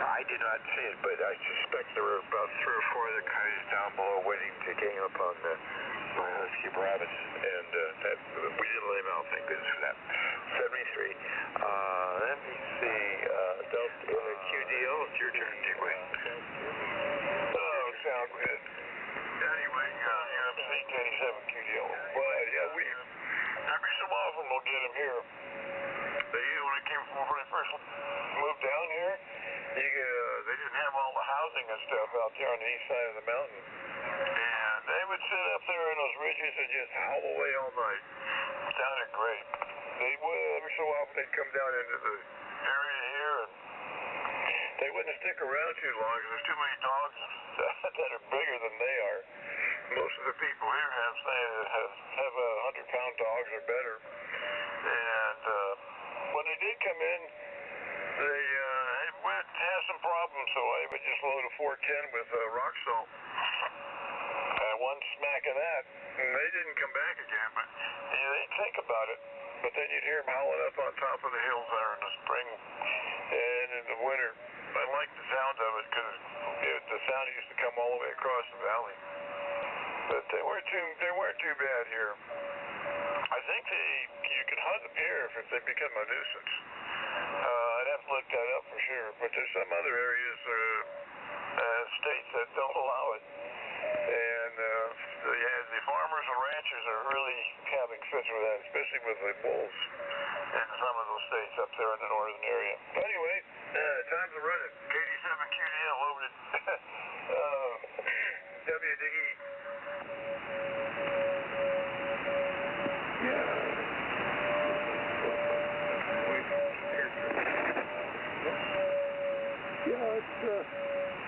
I did not see it, but I suspect there were about 3 or 4 other coyotes down below waiting to gang up on my husky rabbits, and that we didn't lay them out. Thank goodness for that. 73. Let me see. Delta in the QDL. It's your turn, Dailey. Oh, sound good. Anyway, UMC 87 QDL. Well, yeah, we every so often we'll get them here. When I came from when I first moved down here, they didn't have all the housing and stuff out there on the east side of the mountain, and they would sit up there in those ridges and just howl away all night. It sounded great. They would every so often they'd come down into the area here, and they wouldn't stick around too long because there's too many dogs that are bigger than they are. Most of the people here have 100-pound dogs or better, and when they did come in, they would have some problems, so I would just load a 410 with rock salt. One smack of that, and they didn't come back again, but they'd think about it. But then you'd hear them howling up on top of the hills there in the spring and in the winter. I liked the sound of it because the sound used to come all the way across the valley. But they weren't too bad here. I think you can hunt them here if they become a nuisance. I'd have to look that up for sure. But there's some other areas, states that don't allow it. And the farmers and ranchers are really having fits with that, especially with the wolves in some of those states up there in the northern area. But anyway, time to run it. KD7 QDL loaded. WDE.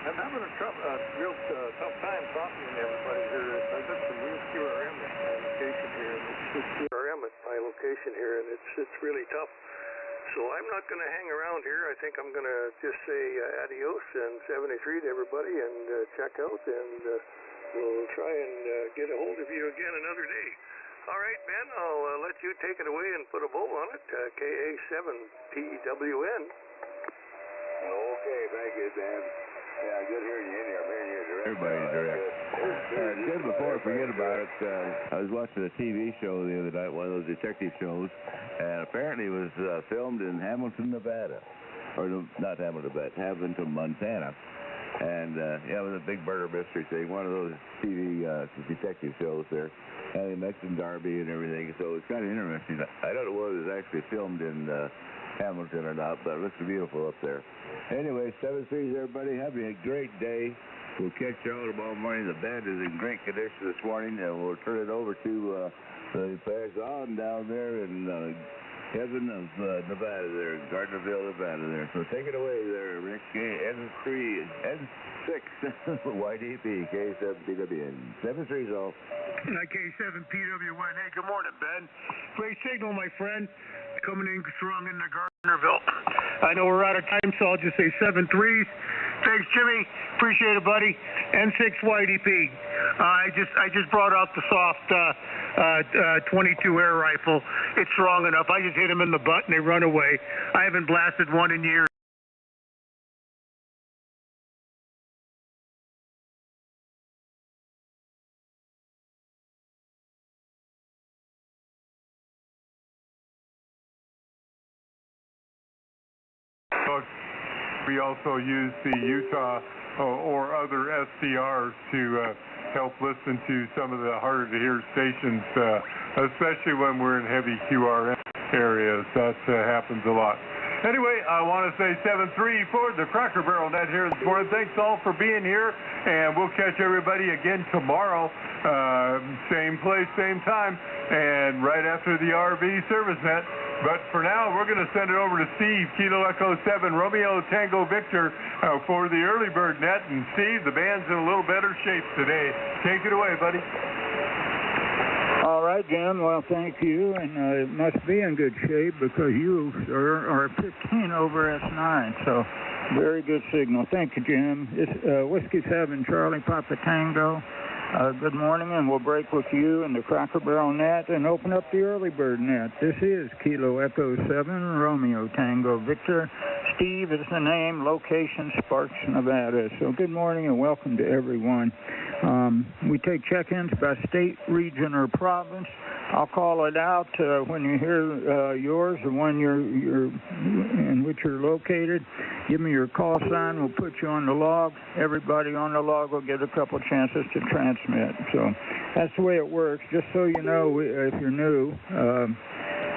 I'm having a real tough time talking to everybody here. I've got some real QRM at my location here, and it's QRM at my location here, and it's really tough. So I'm not going to hang around here. I think I'm going to just say adios and 73 to everybody, and check out, and we'll try and get a hold of you again another day. All right, Ben, I'll let you take it away and put a bow on it. KA7PWN. Okay, thank you, Dan. Yeah, good hearing you in here. I'm hearing you direct. Everybody's direct. Just before I forget about it, I was watching a TV show the other night, one of those detective shows, and apparently it was filmed in Hamilton, Nevada. Or no, not Hamilton, but Hamilton, Montana. And, yeah, it was a big murder mystery thing, one of those TV detective shows there. And they mentioned Darby and everything, so it's kind of interesting. I don't know whether it was actually filmed in Hamilton or not, but it looks beautiful up there. Anyway, 7-3, everybody. Have a great day. We'll catch you all tomorrow morning. The band is in great condition this morning, and we'll turn it over to the Pazon down there in heaven of Nevada there, in Gardnerville, Nevada there. So take it away there, Rick. N6, YDP, K7PWN. 7-3's all. K7PWN. Hey, good morning, Ben. Great signal, my friend. Coming in strong in the Gardnerville. I know we're out of time, so I'll just say 7-3s. Thanks, Jimmy. Appreciate it, buddy. N6 YDP. I just brought out the soft 22 air rifle. It's strong enough. I just hit them in the butt and they run away. I haven't blasted one in years. We also use the Utah or other SDRs to help listen to some of the harder to hear stations, especially when we're in heavy QRM areas. That happens a lot. Anyway, I want to say 7-3 for the Cracker Barrel Net here this morning. Thanks all for being here, and we'll catch everybody again tomorrow. Same place, same time, and right after the RV service net. But for now, we're going to send it over to Steve, Kilo Echo 7, Romeo Tango Victor, for the early bird net. And Steve, the band's in a little better shape today. Take it away, buddy. All right, Jim. Well, thank you. And it must be in good shape because you, sir, are 15 over S9. So very good signal. Thank you, Jim. It's Whiskey 7, Charlie Papa Tango. Good morning, and we'll break with you in the Cracker Barrel net and open up the early bird net. This is Kilo Echo 7, Romeo Tango Victor. Steve is the name, location Sparks, Nevada. So good morning and welcome to everyone. We take check-ins by state, region, or province. I'll call it out when you hear yours or when you're in which you're located. Give me your call sign. We'll put you on the log. Everybody on the log will get a couple chances to transmit. So that's the way it works. Just so you know, if you're new,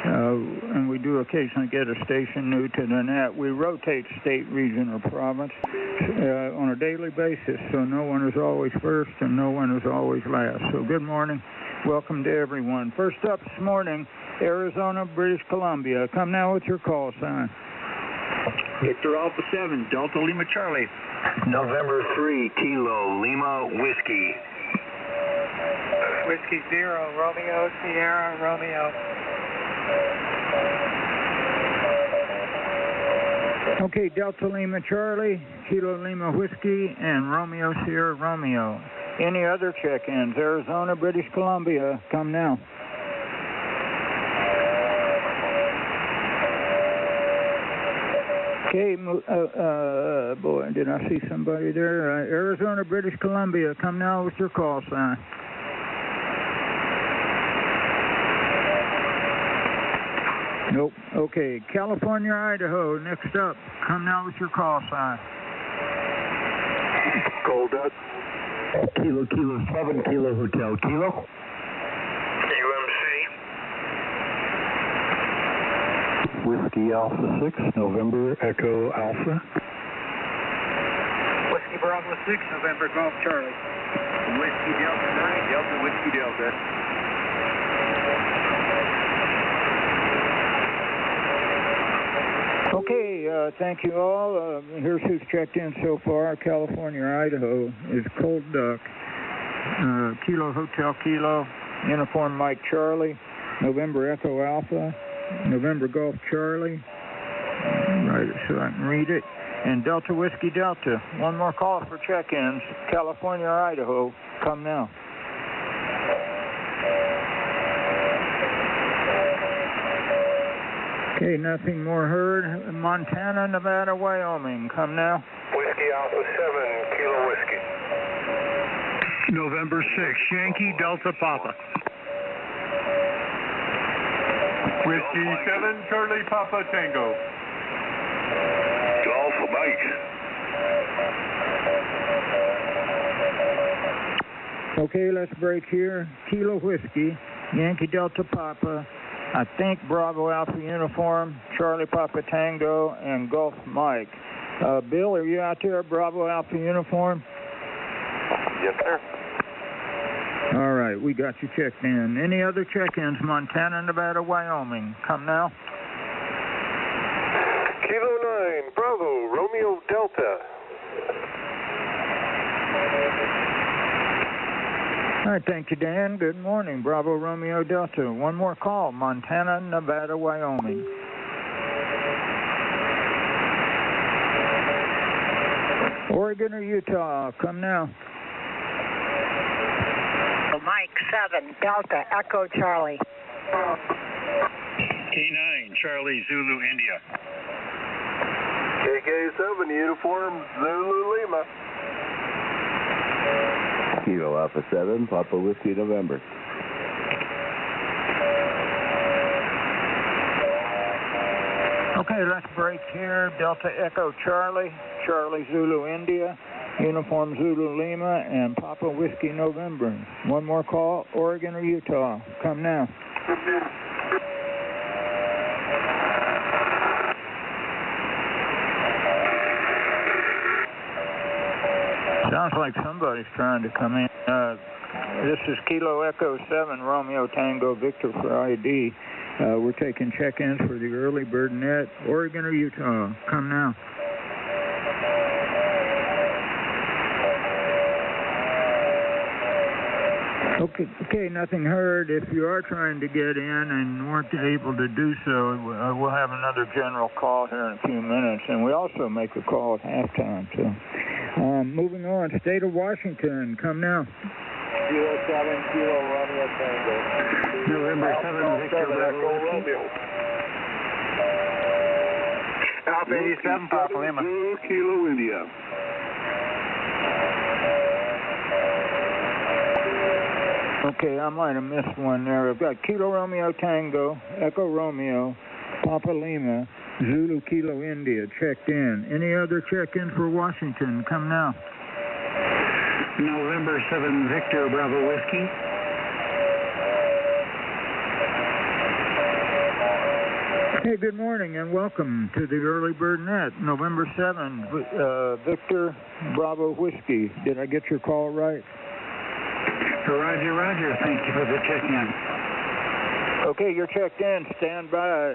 and we do occasionally get a station new to the net, we rotate state, region, or province on a daily basis. So no one is always first and no one is always last. So good morning. Welcome to everyone. First up this morning, Arizona, British Columbia. Come now with your call sign. Victor Alpha 7, Delta Lima Charlie. November 3, Kilo Lima Whiskey. Whiskey 0, Romeo, Sierra, Romeo. Okay, Delta Lima Charlie, Kilo Lima Whiskey, and Romeo Sierra Romeo. Any other check-ins? Arizona, British Columbia, come now. Okay, boy, did I see somebody there? Arizona, British Columbia, come now with your call sign. Nope. Okay, California, Idaho, next up. Come now with your call sign. Cold Duck. Kilo 7, Kilo Hotel Kilo. UMC. Whiskey Alpha 6, November Echo Alpha. Whiskey Bravo 6, November Golf Charlie. Whiskey Delta 9, Delta Whiskey Delta. Okay, thank you all. Here's who's checked in so far. California, Idaho is Cold Duck. Kilo Hotel Kilo, Uniform Mike Charlie, November Echo Alpha, November Golf Charlie. Write it so I can read it. And Delta Whiskey Delta. One more call for check-ins. California, Idaho. Come now. Okay, nothing more heard. Montana, Nevada, Wyoming. Come now. Whiskey Alpha 7, Kilo Whiskey. November 6, Yankee Delta Papa. Whiskey 7, Charlie Papa Tango. Alpha Mike. Okay, let's break here. Kilo Whiskey, Yankee Delta Papa, I think Bravo Alpha Uniform, Charlie Papa Tango, and Gulf Mike. Bill, are you out there, Bravo Alpha Uniform? Yes, sir. All right, we got you checked in. Any other check-ins? Montana, Nevada, Wyoming. Come now. Kilo 9, Bravo, Romeo Delta. All right, thank you, Dan. Good morning. Bravo, Romeo Delta. One more call. Montana, Nevada, Wyoming. Oregon or Utah? Come now. Mike 7, Delta Echo Charlie. K9, Charlie Zulu India. KK7, Uniform Zulu Lima. Kilo Alpha 7, Papa Whiskey November. Okay, let's break here. Delta Echo Charlie, Charlie Zulu India, Uniform Zulu Lima, and Papa Whiskey November. One more call, Oregon or Utah. Come now. Sounds like somebody's trying to come in. This is Kilo Echo 7, Romeo Tango Victor for ID. We're taking check-ins for the early bird net. Oregon or Utah? Come now. Okay, nothing heard. If you are trying to get in and weren't able to do so, we'll have another general call here in a few minutes, and we also make a call at halftime. So, moving on, State of Washington, come now. Kilo 7, Kilo Romeo Tango. November 7, Victor Bravo Romeo. Alpha 87, Papa Lima. Kilo India. Okay, I might have missed one there. I've got Kilo Romeo Tango, Echo Romeo, Papa Lima, Zulu Kilo India checked in. Any other check-in for Washington? Come now. November 7, Victor Bravo Whiskey. Hey, good morning and welcome to the Early Bird Net, November 7, Victor Bravo Whiskey. Did I get your call right? Roger, Roger. Thank you for the check-in. Okay, you're checked in. Stand by.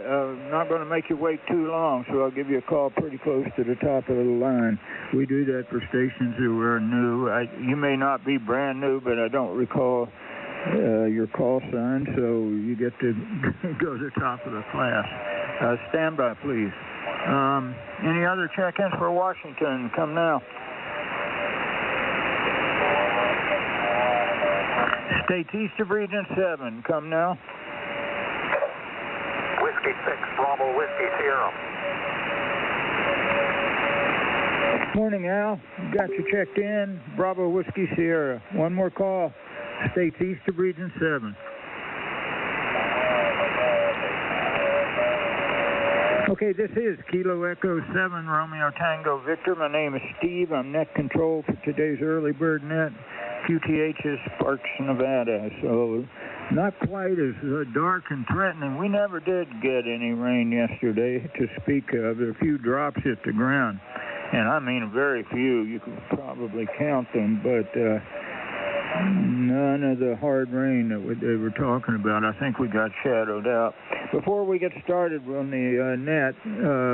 Not going to make you wait too long, so I'll give you a call pretty close to the top of the line. We do that for stations who are new. You may not be brand new, but I don't recall your call sign, so you get to go to the top of the class. Stand by, please. Any other check-ins for Washington? Come now. States east of Region 7, come now. Whiskey 6, Bravo Whiskey Sierra. Morning, Al. Got you checked in. Bravo Whiskey Sierra. One more call. States east of Region 7. Okay, this is Kilo Echo 7, Romeo Tango Victor. My name is Steve. I'm net control for today's Early Bird Net. QTH is Sparks, Nevada. So not quite as dark and threatening. We never did get any rain yesterday to speak of. A few drops hit the ground. And I mean very few. You could probably count them, but none of the hard rain that they were talking about. I think we got shadowed out. Before we get started on the net,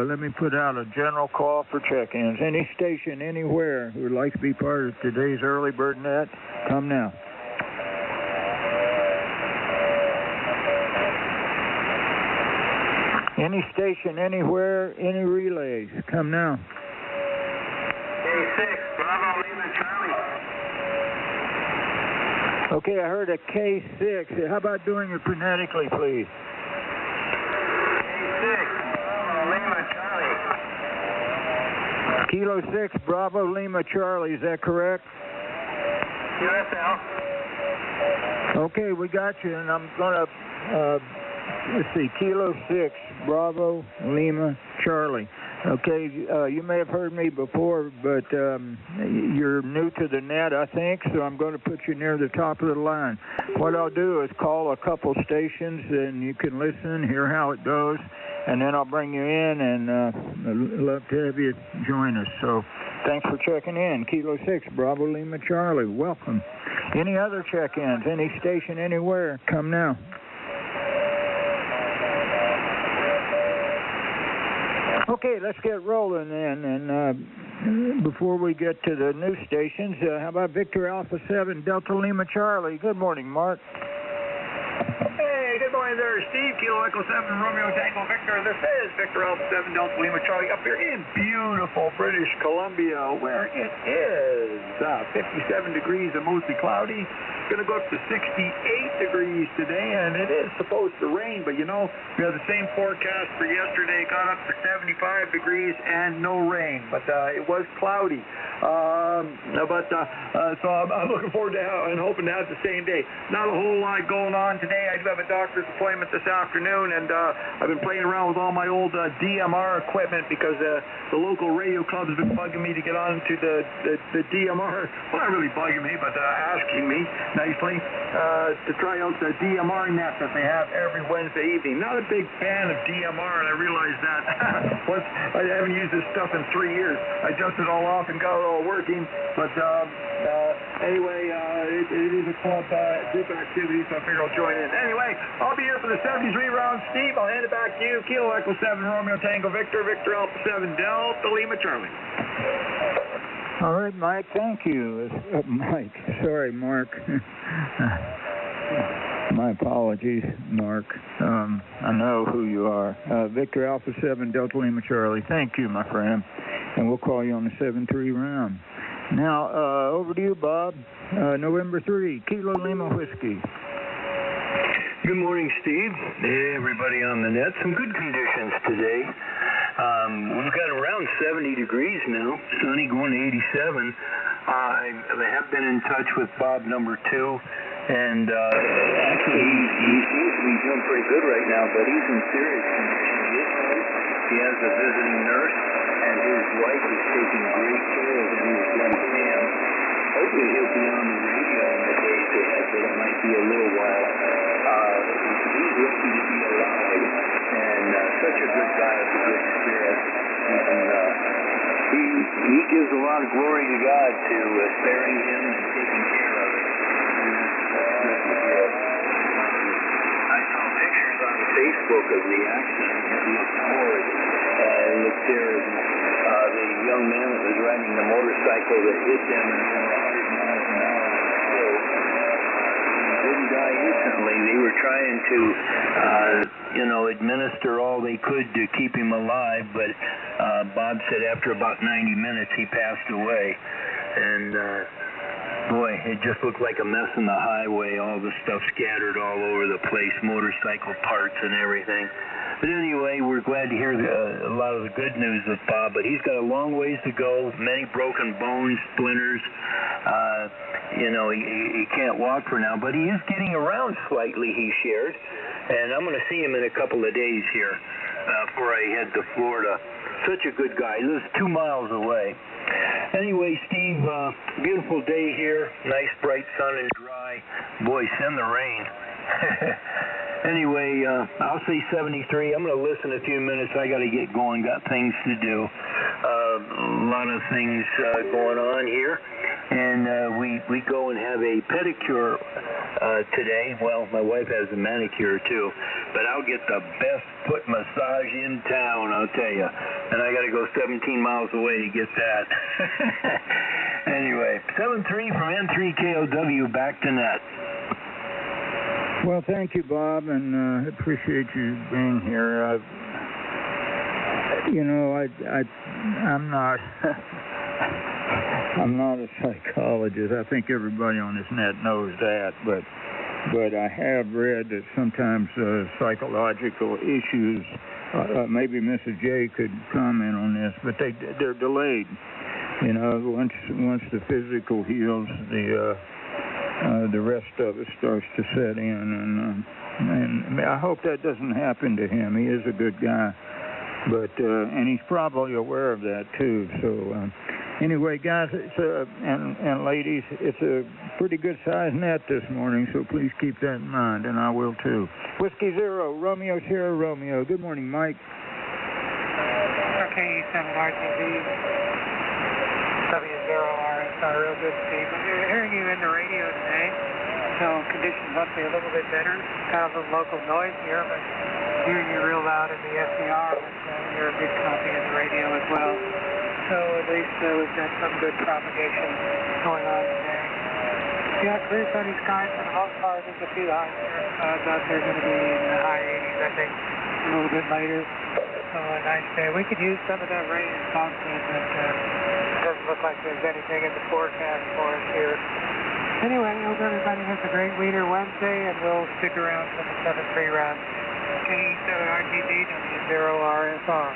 let me put out a general call for check-ins. Any station, anywhere who would like to be part of today's Early Bird Net, come now. Any station, anywhere, any relays, come now. K6, Bravo Lima Charlie. Okay, I heard a K6. How about doing it phonetically, please? K6, Bravo Lima Charlie. Kilo 6, Bravo Lima Charlie, is that correct? USL. Okay, we got you, and I'm going to, let's see, Kilo 6, Bravo Lima Charlie. Okay, you may have heard me before, but you're new to the net, I think, so I'm going to put you near the top of the line. What I'll do is call a couple stations, and you can listen, hear how it goes, and then I'll bring you in, and I'd love to have you join us. So thanks for checking in. Kilo 6, Bravo Lima Charlie, welcome. Any other check-ins, any station, anywhere, come now. Okay, let's get rolling then, and before we get to the new stations, how about Victor Alpha 7, Delta Lima Charlie? Good morning, Mark. Hey, good morning there, Steve. Kilo Echo 7, Romeo Tango Victor. This is Victor Alpha 7, Delta Lima Charlie up here in beautiful British Columbia, where it is 57 degrees and mostly cloudy. Going to go up to 68 degrees today, and it is supposed to rain, but you know, we have the same forecast for yesterday. It got up to 75 degrees and no rain, but it was cloudy. So I'm looking forward to and hoping to have the same day. Not a whole lot going on today. I do have a doctor's appointment this afternoon, and I've been playing around with all my old DMR equipment because the local radio club has been bugging me to get on to the DMR. Well, not really bugging me, but asking me nicely to try out the DMR net that they have every Wednesday evening. Not a big fan of DMR, and I realize that. Once I haven't used this stuff in 3 years. I dusted it all off and got it all working, but anyway, it is a club group activity, so I figure I'll join in. Anyway, I'll be here for the 73 round. Steve, I'll hand it back to you. Kilo Echo 7, Romeo Tango Victor, Victor Alpha 7, Delta Lima Charlie. All right, Mike, thank you. Mike, sorry, Mark. My apologies, Mark. I know who you are. Victor Alpha 7, Delta Lima Charlie. Thank you, my friend. And we'll call you on the 7-3 round. Now, over to you, Bob. November 3, Kilo Lima Whiskey. Good morning, Steve. Hey, everybody on the net. Some good conditions today. We've got around 70 degrees now, sunny, going to 87. I have been in touch with Bob number 2, and actually he seems to be doing pretty good right now, but he's in serious condition. He has a visiting nurse, and his wife is taking great care of him, his young Sam. Hopefully he'll be on the radio in the days ahead, but it might be a little while. He's lucky to be alive, and such a good guy with a good spirit. And he gives a lot of glory to God to sparing him and taking care of him. And that's I saw pictures on Facebook of the accident. It looked horrid. It looked terrible. The young man that was riding the motorcycle that hit them and over 100 miles an hour was killed. He didn't die instantly. They were trying to, administer all they could to keep him alive, but Bob said after about 90 minutes he passed away. And boy, it just looked like a mess on the highway, all the stuff scattered all over the place, motorcycle parts and everything. But anyway, we're glad to hear a lot of the good news with Bob, but he's got a long ways to go, many broken bones, splinters. He can't walk for now, but he is getting around slightly, he shared. And I'm going to see him in a couple of days here before I head to Florida. Such a good guy. He lives 2 miles away. Anyway, Steve, beautiful day here. Nice, bright sun and dry. Boy, send the rain. Anyway, I'll say 73. I'm going to listen a few minutes. I got to get going. Got things to do. A lot of things going on here. And we go and have a pedicure today. Well, my wife has a manicure too. But I'll get the best foot massage in town, I'll tell you. And I got to go 17 miles away to get that. Anyway, 7-3 from N3KOW, back to net. Well, thank you, Bob, and appreciate you being here. I'm not a psychologist. I think everybody on this net knows that, but I have read that sometimes psychological issues, maybe Mrs. J could comment on this, but they're delayed. Once the physical heals, the rest of it starts to set in, and I hope that doesn't happen to him. He is a good guy, and he's probably aware of that too. So anyway, guys, and ladies, it's a pretty good sized net this morning, so please keep that in mind, and I will too. Whiskey Zero, Romeo Sierra Romeo. Good morning, Mike. Okay, 7 RTV. W0RSR, real good, Steve. We're hearing you in the radio today, so conditions must be a little bit better. Kind of a local noise here, but hearing you real loud in the SDR, you're a good copy in the radio as well. So at least we've got some good propagation going on today. Yeah, clear sunny skies for the most part. There's a few high clouds out there going to be in the high 80s, I think, a little bit later. So a nice day. We could use some of that rain, as Bob said, but it doesn't look like there's anything in the forecast for us here. Anyway, I hope everybody has a great Wiener Wednesday, and we'll stick around for the 7-3 round. K7RTD, W0RSR.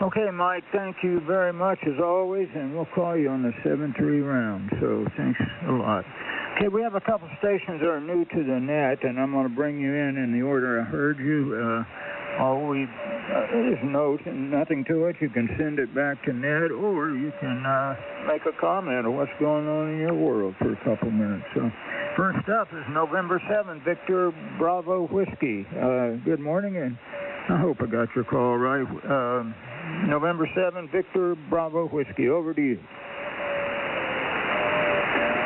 Okay, Mike, thank you very much as always, and we'll call you on the 7-3 round, so thanks a lot. Okay, we have a couple stations that are new to the net, and I'm going to bring you in the order I heard you. Always there's notes and nothing to it. You can send it back to net, or you can make a comment on what's going on in your world for a couple minutes. So first up is November 7, Victor Bravo Whiskey. Good morning, and I hope I got your call right. November 7, Victor Bravo Whiskey. Over to you.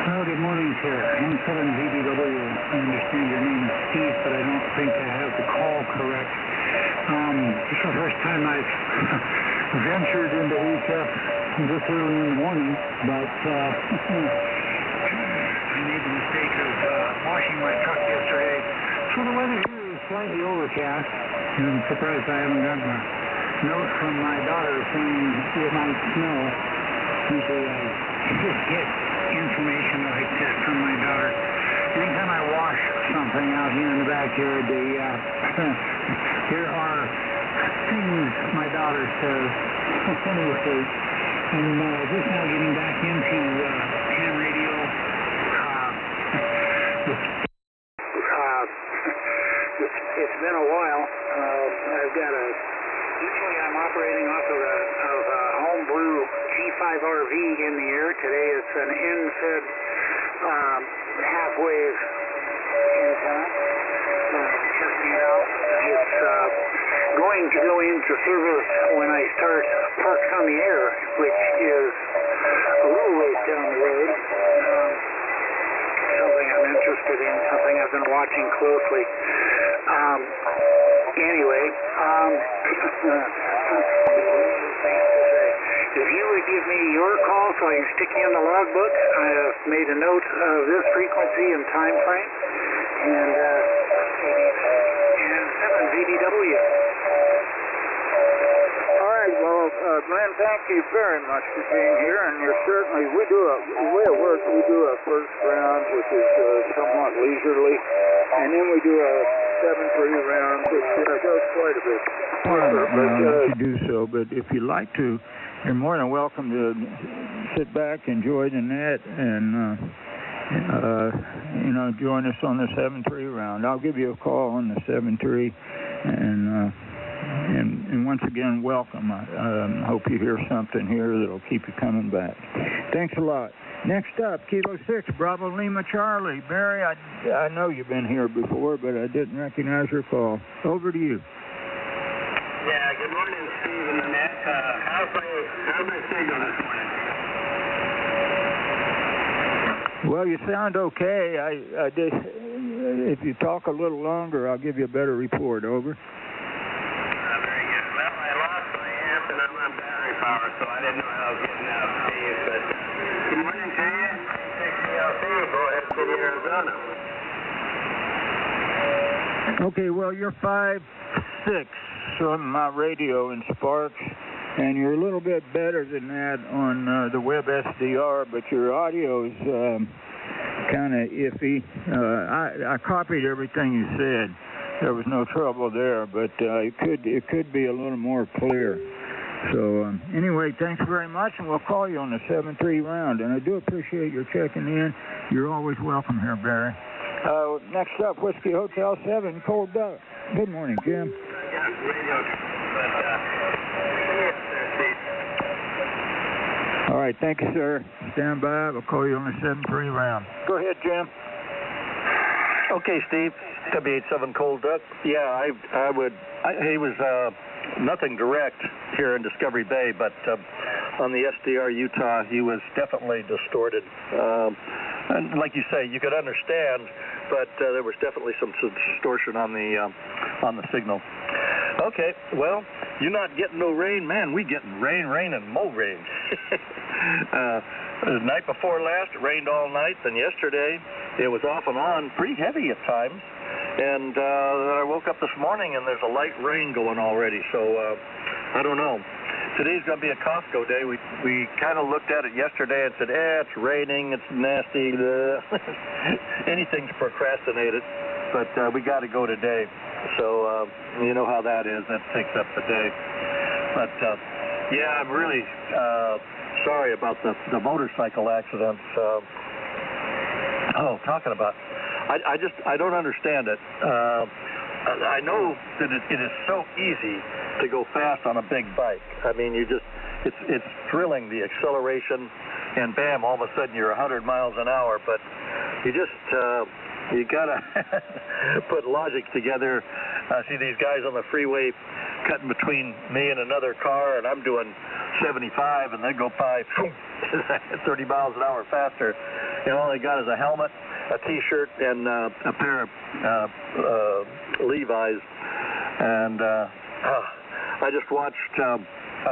Well, good morning, sir. N7VBW. I understand your name is Steve, but I don't think I have the call correct. This is the first time I've ventured into HF this early in the morning, but I made the mistake of washing my truck yesterday. So the weather here is slightly overcast, and I'm surprised I haven't gotten a note from my daughter saying it might snow. Usually I just get information like that from my daughter. Anytime I wash something out here in the backyard, there are things my daughter says. Anyway, and just now getting back into ham radio. It's been a while. I've got usually I'm operating off of a homebrew G5RV in the air. Today it's an end-fed half-wave antenna. Testing it out. It's going to go into service when I start Parks on the Air, which is a little ways down the road. Something I'm interested in, something I've been watching closely. Anyway, if you would give me your call so I can stick you in the logbook, I have made a note of this frequency and time frame, and 7 VDW. All right, well, Glenn, thank you very much for being here, and you're certainly, we do a first round, which is somewhat leisurely, and then we do a 7-3 round, which goes quite a bit further. But you do so, but if you'd like to, you're more than welcome to sit back, enjoy the net, and join us on the 7-3 round. I'll give you a call on the 7-3, and once again, welcome. I hope you hear something here that'll keep you coming back. Thanks a lot. Next up, Kilo 6, Bravo Lima Charlie. Barry, I know you've been here before, but I didn't recognize your call. Over to you. Yeah, good morning, Steve and Annette. How's my signal this morning? Well, you sound okay. I did. If you talk a little longer, I'll give you a better report. Over. Very good. Well, I lost my amp and I'm on battery power, so I didn't know how I was getting out, Steve. But good morning to you. XBLC, go ahead, City, Arizona. Okay, well, you're 5-6 on my radio in Sparks, and you're a little bit better than that on the web SDR, but your audio is kind of iffy. I copied everything you said. There was no trouble there, but it could be a little more clear. So anyway, thanks very much, and we'll call you on the 7-3 round. And I do appreciate your checking in. You're always welcome here, Barry. Next up, Whiskey Hotel 7, Cold Duck. Good morning, Jim. Yeah, radio, but all right, thank you, sir. Stand by. We'll call you on the 7-3 round. Go ahead, Jim. Okay, Steve. W87 Cold Duck. Yeah, I would. He was nothing direct here in Discovery Bay, but on the SDR Utah, he was definitely distorted. And like you say, you could understand, but there was definitely some distortion on the signal. Okay, well, you're not getting no rain, man. We getting rain, and more rain. The night before last, it rained all night. Then yesterday, it was off and on, pretty heavy at times. And then I woke up this morning, and there's a light rain going already. So I don't know. Today's going to be a Costco day. We kind of looked at it yesterday and said, it's raining, it's nasty. Anything's procrastinated. But we got to go today. So you know how that is. That takes up the day. But yeah, I'm really sorry about the motorcycle accidents. Talking about, I don't understand it. I know that it is so easy to go fast on a big bike. I mean, it's thrilling, the acceleration, and bam, all of a sudden you're 100 miles an hour. But you gotta put logic together. See these guys on the freeway cutting between me and another car, and I'm doing 75, and they go by 30 miles an hour faster. And all they got is a helmet, a T-shirt, and a pair of Levi's. And I just watched a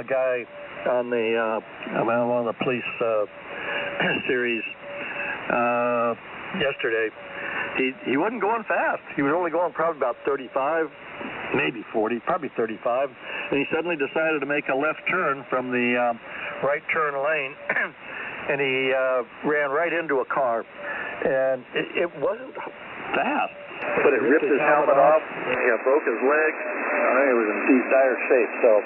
guy on one of the police series yesterday. He wasn't going fast. He was only going probably about 35, maybe 40, probably 35. And he suddenly decided to make a left turn from the right turn lane, and he ran right into a car. And it wasn't fast. But it ripped his helmet off. Yeah, broke his leg. He was in dire shape. So,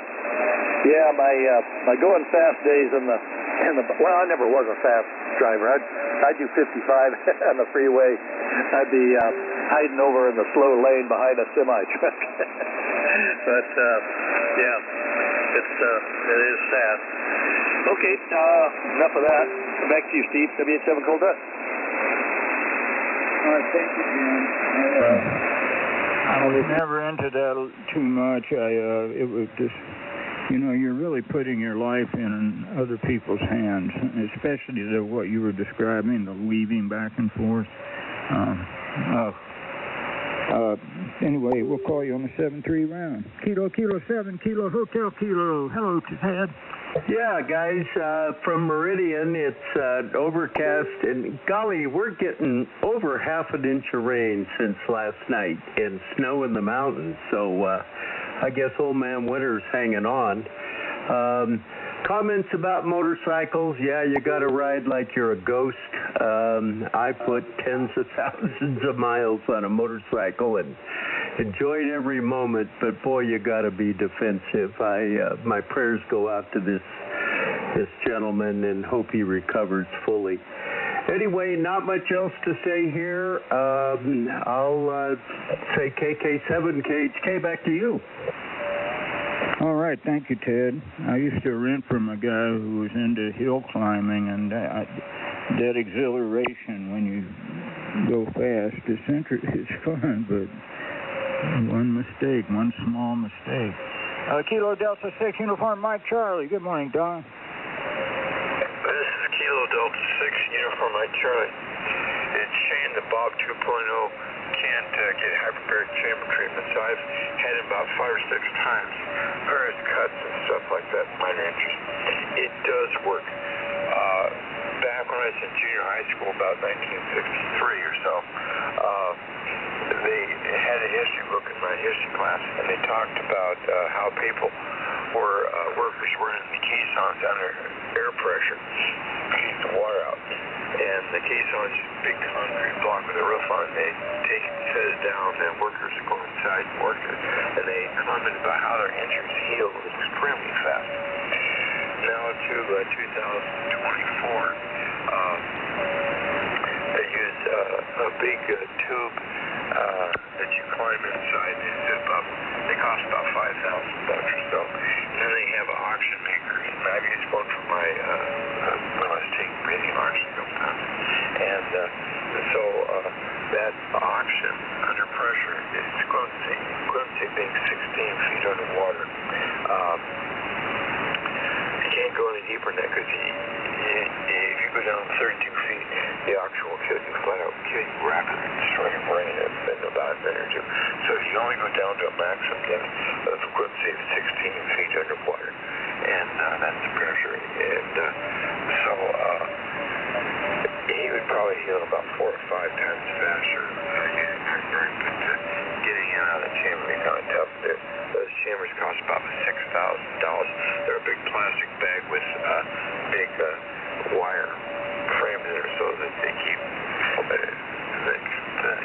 yeah, my going fast days in the well, I never was a fast driver. I'd do 55 on the freeway. I'd be hiding over in the slow lane behind a semi truck. But yeah, it is sad. Okay, enough of that. Back to you, Steve. W87 Cold Dust. All right, thank you, Jim. I was never into that too much. It was just, you're really putting your life in other people's hands, especially what you were describing, the weaving back and forth. Anyway, we'll call you on the 7-3 round. Kilo 7, Kilo Hotel Kilo. Hello, Ted. Yeah, guys, from Meridian, it's overcast, and golly, we're getting over half an inch of rain since last night and snow in the mountains, so I guess old man winter's hanging on. Comments about motorcycles, yeah, you got to ride like you're a ghost. I put tens of thousands of miles on a motorcycle and enjoyed every moment, but boy, you got to be defensive. My prayers go out to this gentleman and hope he recovers fully. Anyway, not much else to say here. I'll say KK7, KHK, back to you. All right, thank you, Ted. I used to rent from a guy who was into hill climbing, and that exhilaration when you go fast, it's fun, but one small mistake. Kilo Delta 6, Uniform Mike Charlie. Good morning, Don. This is Kilo Delta 6, Uniform Mike Charlie. It's Shane, the Bob 2.0 can't get hyperbaric chamber treatment, so I've had him about 5 or 6 times. Various cuts and stuff like that, minor interest. It does work. Back when I was in junior high school, about 1963 or so, they had a history book in my history class, and they talked about how workers were in the caissons under air pressure to keep the water out. And the caisson is just a big concrete block with a roof on it. They take it, set it down, and workers go inside and work it. And they commented about how their injuries healed extremely fast. Now to 2024, they use a big tube that you climb inside. They cost about $5,000 or so. And then they have an auction maker. And I've used one for my when I was taking breathing auction a couple times. And so that auction under pressure is equivalency being 16 feet underwater. You can't go any deeper than that because if you go down 32 feet, the auction will kill you flat out, kill you rapidly, destroy your brain in about a minute or two. So you only go down to a maximum depth of equivalency of 16 feet underwater, and that's the pressure. And so he would probably heal about 4 or 5 times faster using hyperbaric, but getting in and out of the chamber is kind of tough. Those chambers cost about $6,000. They're a big plastic bag with big wire frames in there so that they keep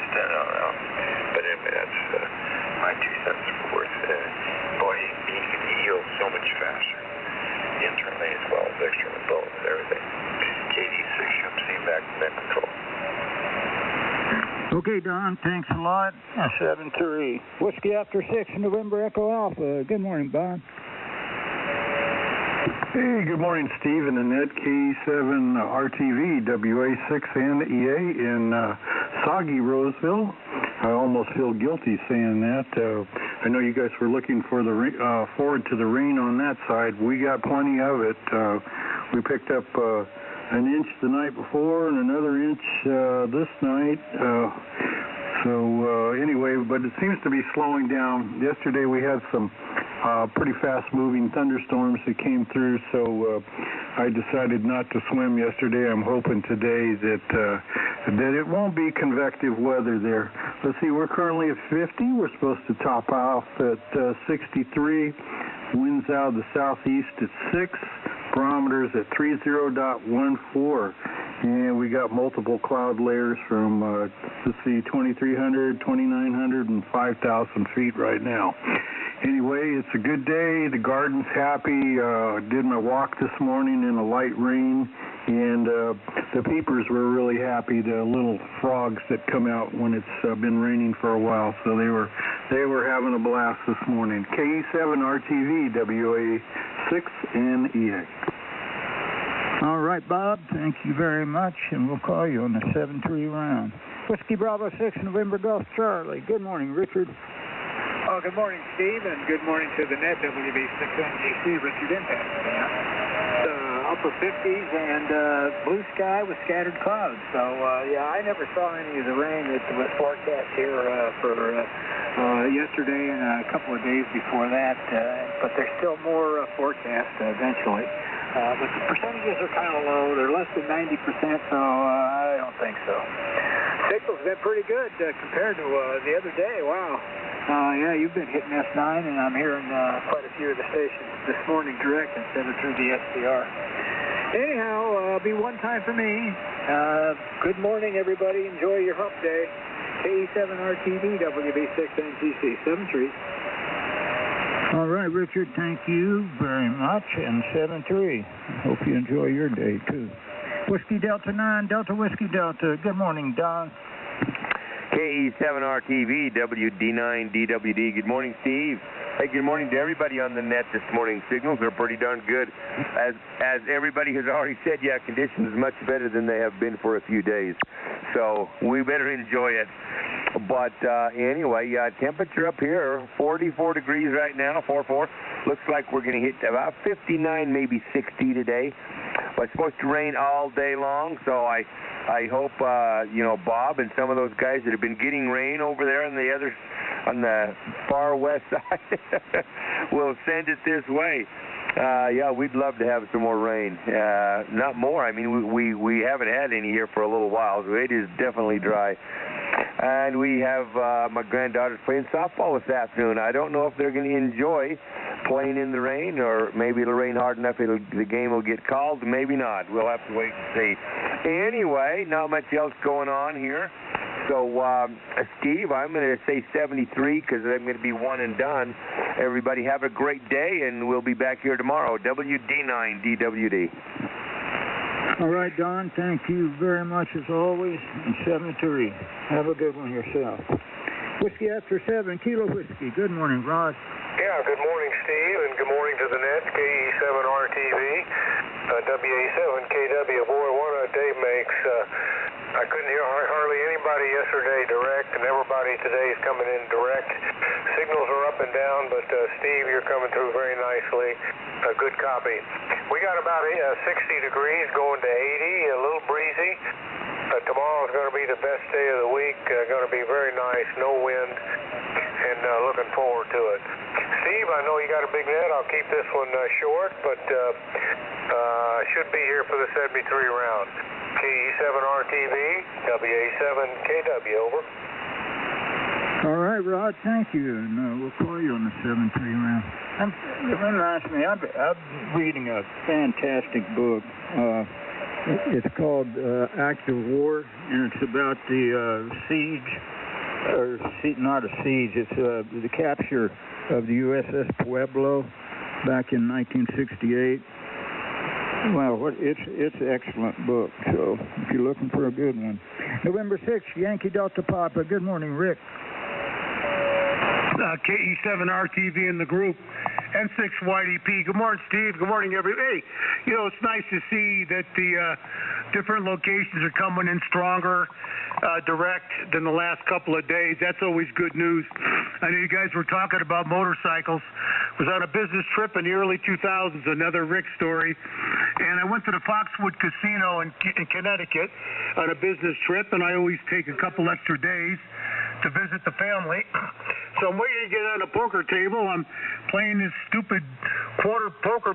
stand out. But anyway, that's my 2 cents worth. Boy, he can heal so much faster, internally as well as externally, both and everything. KD6, I'm back to net control. Okay, Don, thanks a lot. 7-3. Whiskey after 6, November Echo Alpha. Good morning, Bob. Hey, good morning, Steve and Annette. K7 RTV, WA6 and EA in soggy Roseville. I almost feel guilty saying that. I know you guys were looking for forward to the rain on that side. We got plenty of it. We picked up an inch the night before and another inch this night. Anyway, but it seems to be slowing down. Yesterday we had some pretty fast-moving thunderstorms that came through, so I decided not to swim yesterday. I'm hoping today that it won't be convective weather there. Let's see, we're currently at 50. We're supposed to top off at 63. Winds out of the southeast at 6. Barometers at 30.14. And we got multiple cloud layers from, let's see, 2,300, 2,900, and 5,000 feet right now. Anyway, it's a good day. The garden's happy. Did my walk this morning in a light rain, and the peepers were really happy. The little frogs that come out when it's been raining for a while, so they were having a blast this morning. KE7RTV WA6NEA. All right, Bob. Thank you very much, and we'll call you on the 7-3 round. Whiskey Bravo 6 November Golf Charlie. Good morning, Richard. Oh, good morning, Steve, and good morning to the net WB6NGC, Richard in Pasadena. Upper 50s and blue sky with scattered clouds. So, yeah, I never saw any of the rain that was forecast here for yesterday and a couple of days before that, but there's still more forecast eventually. But the percentages are kind of low. They're less than 90%, so I don't think so. Signal's been pretty good compared to the other day. Wow. Yeah, you've been hitting S9, and I'm hearing quite a few of the stations this morning direct instead of through the SDR. Anyhow, be one time for me. Good morning, everybody. Enjoy your hump day. KE7RTV WB6NGC 73. All right, Richard, thank you very much, and 7-3. Hope you enjoy your day, too. Whiskey Delta 9, Delta Whiskey Delta. Good morning, Don. KE7RTV WD9DWD. Good morning, Steve. Hey, good morning to everybody on the net this morning. Signals are pretty darn good. As everybody has already said, yeah, conditions much better than they have been for a few days. So we better enjoy it. But anyway, temperature up here, 44 degrees right now, 44. Looks like we're going to hit about 59, maybe 60 today. But it's supposed to rain all day long, so I hope, Bob and some of those guys that have been getting rain over there on the far west side will send it this way. Yeah, we'd love to have some more rain. Not more. I mean, we haven't had any here for a little while, so it is definitely dry. And we have my granddaughter's playing softball this afternoon. I don't know if they're going to enjoy playing in the rain, or maybe it'll rain hard enough the game will get called. Maybe not. We'll have to wait and see. Anyway, not much else going on here. So, Steve, I'm going to say 73 because I'm going to be one and done. Everybody have a great day, and we'll be back here tomorrow. WD9DWD. All right, Don, thank you very much as always. And 7-3. Have a good one yourself. Whiskey after 7, Kilo Whiskey. Good morning, Rod. Yeah, good morning, Steve, and good morning to the net, KE7RTV, WA7KW. Boy, what a day makes. I couldn't hear hardly anybody yesterday direct, and everybody today is coming in direct. Signals are up and down, but Steve, you're coming through very nicely. Good copy. We got about 60 degrees going to 80, a little breezy. Tomorrow is going to be the best day of the week. Going to be very nice, no wind, and looking forward to it. Steve, I know you got a big net. I'll keep this one short, but should be here for the 73 round. KE7RTV, WA7KW, over. All right, Rod, thank you, and we'll call you on the 7-3 round. It reminds me, I'm reading a fantastic book. It's called Act of War, and it's about the siege, or not a siege, it's the capture of the USS Pueblo back in 1968. Well, it's an excellent book, so if you're looking for a good one. November 6th, Yankee Delta Papa. Good morning, Rick. KE7RTV in the group. N6YDP. Good morning, Steve. Good morning, everybody. Hey, it's nice to see that the different locations are coming in stronger, direct than the last couple of days. That's always good news. I know you guys were talking about motorcycles. I was on a business trip in the early 2000s, another Rick story, and I went to the Foxwood Casino in Connecticut on a business trip, and I always take a couple extra days to visit the family. So I'm waiting to get on a poker table. I'm playing this stupid quarter poker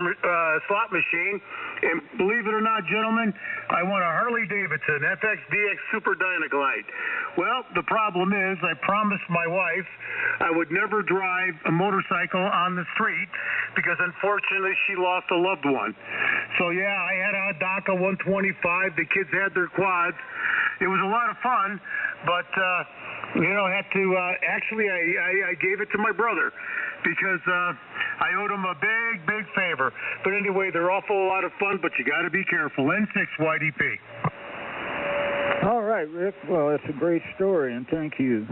slot machine. And believe it or not, gentlemen, I won a Harley Davidson FXDX Super Dynaglide. Well, the problem is I promised my wife I would never drive a motorcycle on the street because unfortunately she lost a loved one. So yeah, I had a DACA 125. The kids had their quads. It was a lot of fun, but had to actually I gave it to my brother because I owed him a big favor. But anyway, they're awful a lot of fun, but you got to be careful. N6 YDP. All right, Rick. Well, that's a great story, and thank you.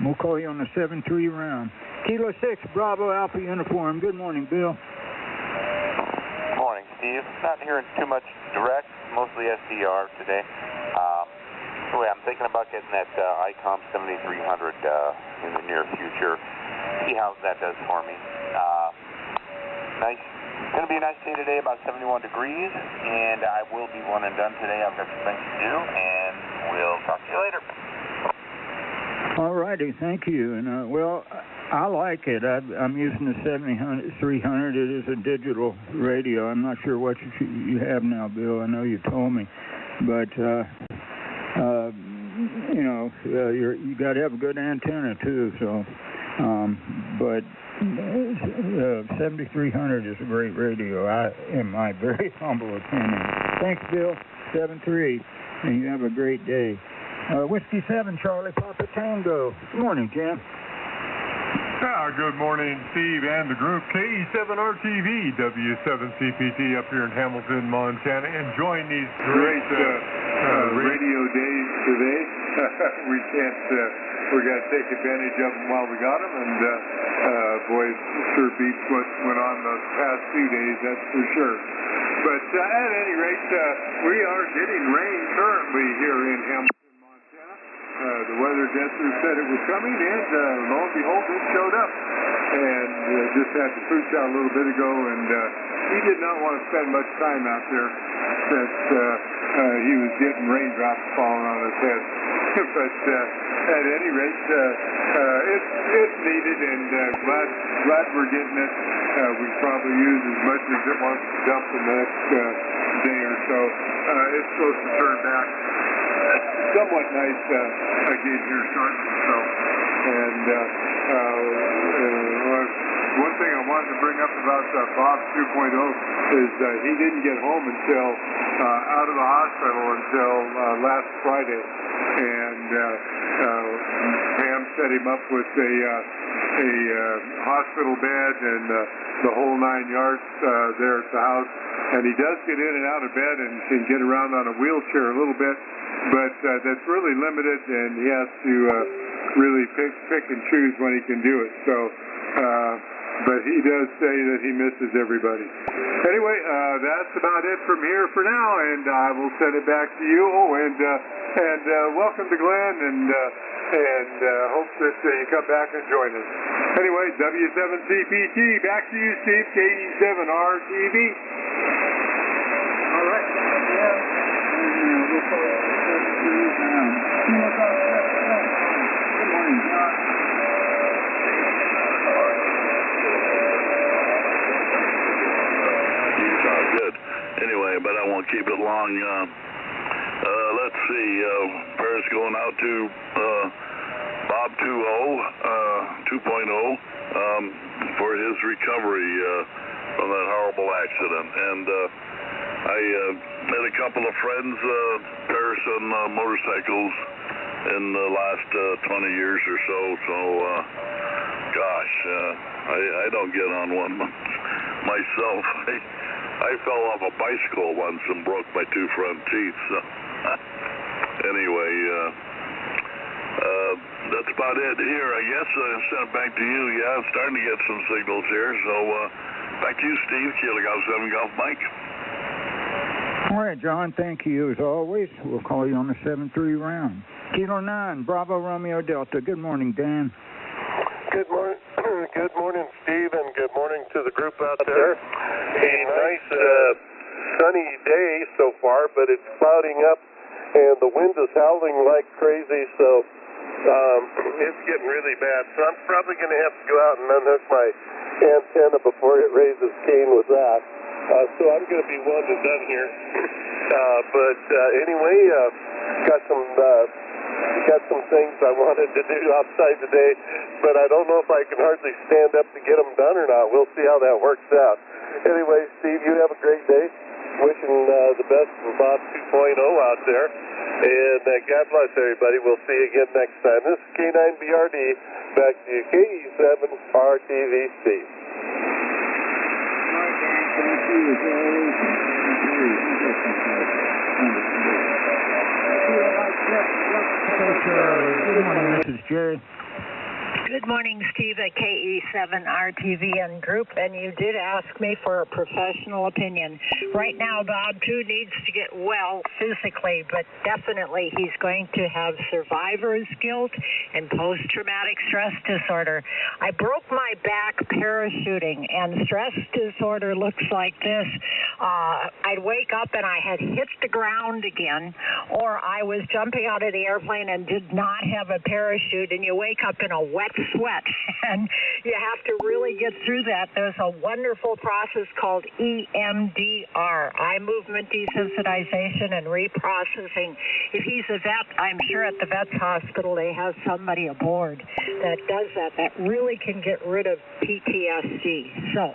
We'll call you on the 7-3 round. Kilo 6, Bravo Alpha Uniform. Good morning, Bill. Morning, Steve. Not hearing too much direct, mostly SDR today. Anyway, I'm thinking about getting that ICOM 7300 in the near future. See how that does for me. Nice. It's going to be a nice day today, about 71 degrees, and I will be one and done today. I've got some things to do, and we'll talk to you later. All righty, thank you. And well, I like it. I'm using the 7300. It is a digital radio. I'm not sure what you have now, Bill. I know you told me, but you got to have a good antenna too. So, but 7300 is a great radio, in my very humble opinion. Thanks, Bill. 7-3, and you have a great day. Whiskey 7, Charlie Papa Tango. Good morning, Jim. Good morning, Steve and the group. KE7RTV, W7CPT up here in Hamilton, Montana, enjoying these great radio days today. We got to take advantage of them while we got them, and boy, it sure beats what went on the past few days, that's for sure. But at any rate, we are getting rain currently here in Hamilton. The weather adjuster said it was coming, and lo and behold, it showed up. And just had the fruits out a little bit ago, and he did not want to spend much time out there since he was getting raindrops falling on his head. But at any rate, it's needed, and glad we're getting it. We probably use as much as it wants to dump in the next day or so. It's supposed to turn back somewhat nice again here shortly. So, and one thing I wanted to bring up about Bob 2.0 is he didn't get home until out of the hospital until last Friday, and Pam set him up with a hospital bed and the whole 9 yards there at the house. And he does get in and out of bed and can get around on a wheelchair a little bit, but that's really limited, and he has to really pick and choose when he can do it. So, but he does say that he misses everybody. Anyway, that's about it from here for now, and I will send it back to you. Oh, and welcome to Glenn, and hope that you come back and join us. Anyway, W7CPT, back to you, Steve, KE7RTV. All right. Good morning, John. Good. Anyway, but I won't keep it long. Let's see. Prayers going out to Bob 2.0 for his recovery from that horrible accident. And I met a couple of friends perish on motorcycles in the last 20 years or so. So, gosh, I don't get on one myself. I fell off a bicycle once and broke my 2 front teeth. So anyway, that's about it here. I guess I sent it back to you. Yeah, I'm starting to get some signals here. So back to you, Steve. Kilo Golf 7 Golf Mike. All right, John, thank you as always. We'll call you on the 7-3 round. Kilo 9, Bravo Romeo Delta. Good morning, Dan. Good morning. Good morning, Steve, and good morning to the group out there. A nice sunny day so far, but it's clouding up, and the wind is howling like crazy, so It's getting really bad, so I'm probably going to have to go out and unhook my antenna before it raises cane with that. So I'm going to be one and done here. But anyway, got some things I wanted to do outside today, but I don't know if I can hardly stand up to get them done or not. We'll see how that works out. Anyway, Steve, you have a great day. Wishing the best for Bob 2.0 out there. And God bless everybody. We'll see you again next time. This is K9BRD. Back to you, KE7RTV Steve. Good morning, Mrs. Jerry. Good morning, Steve at KE7RTV and Group, and you did ask me for a professional opinion. Right now, Bob, too, needs to get well physically, but definitely he's going to have survivor's guilt and post-traumatic stress disorder. I broke my back parachuting, and stress disorder looks like this. I'd wake up and I had hit the ground again, or I was jumping out of the airplane and did not have a parachute, and you wake up in a wet sweat, and you have to really get through that. There's a wonderful process called EMDR, eye movement desensitization and reprocessing. If he's a vet, I'm sure at the vet's hospital they have somebody aboard that does that. That really can get rid of PTSD. So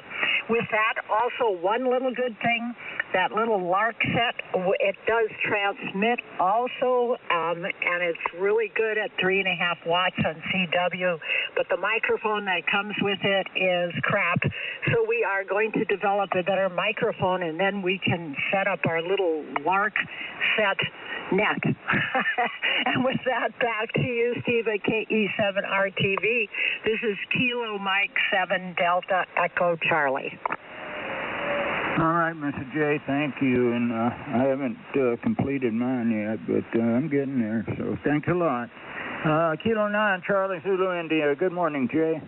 with that, also one little good thing, that little LARC set, it does transmit also, and it's really good at 3.5 watts on CW, but the microphone that comes with it is crap. So we are going to develop a better microphone, and then we can set up our little LARC set net. And with that, back to you, Steve, at KE7RTV. This is Kilo Mike 7 Delta Echo Charlie. All right, Mr. J, thank you. And I haven't completed mine yet, but I'm getting there. So thanks a lot. Kilo 9, Charlie Zulu, India. Good morning, Jay.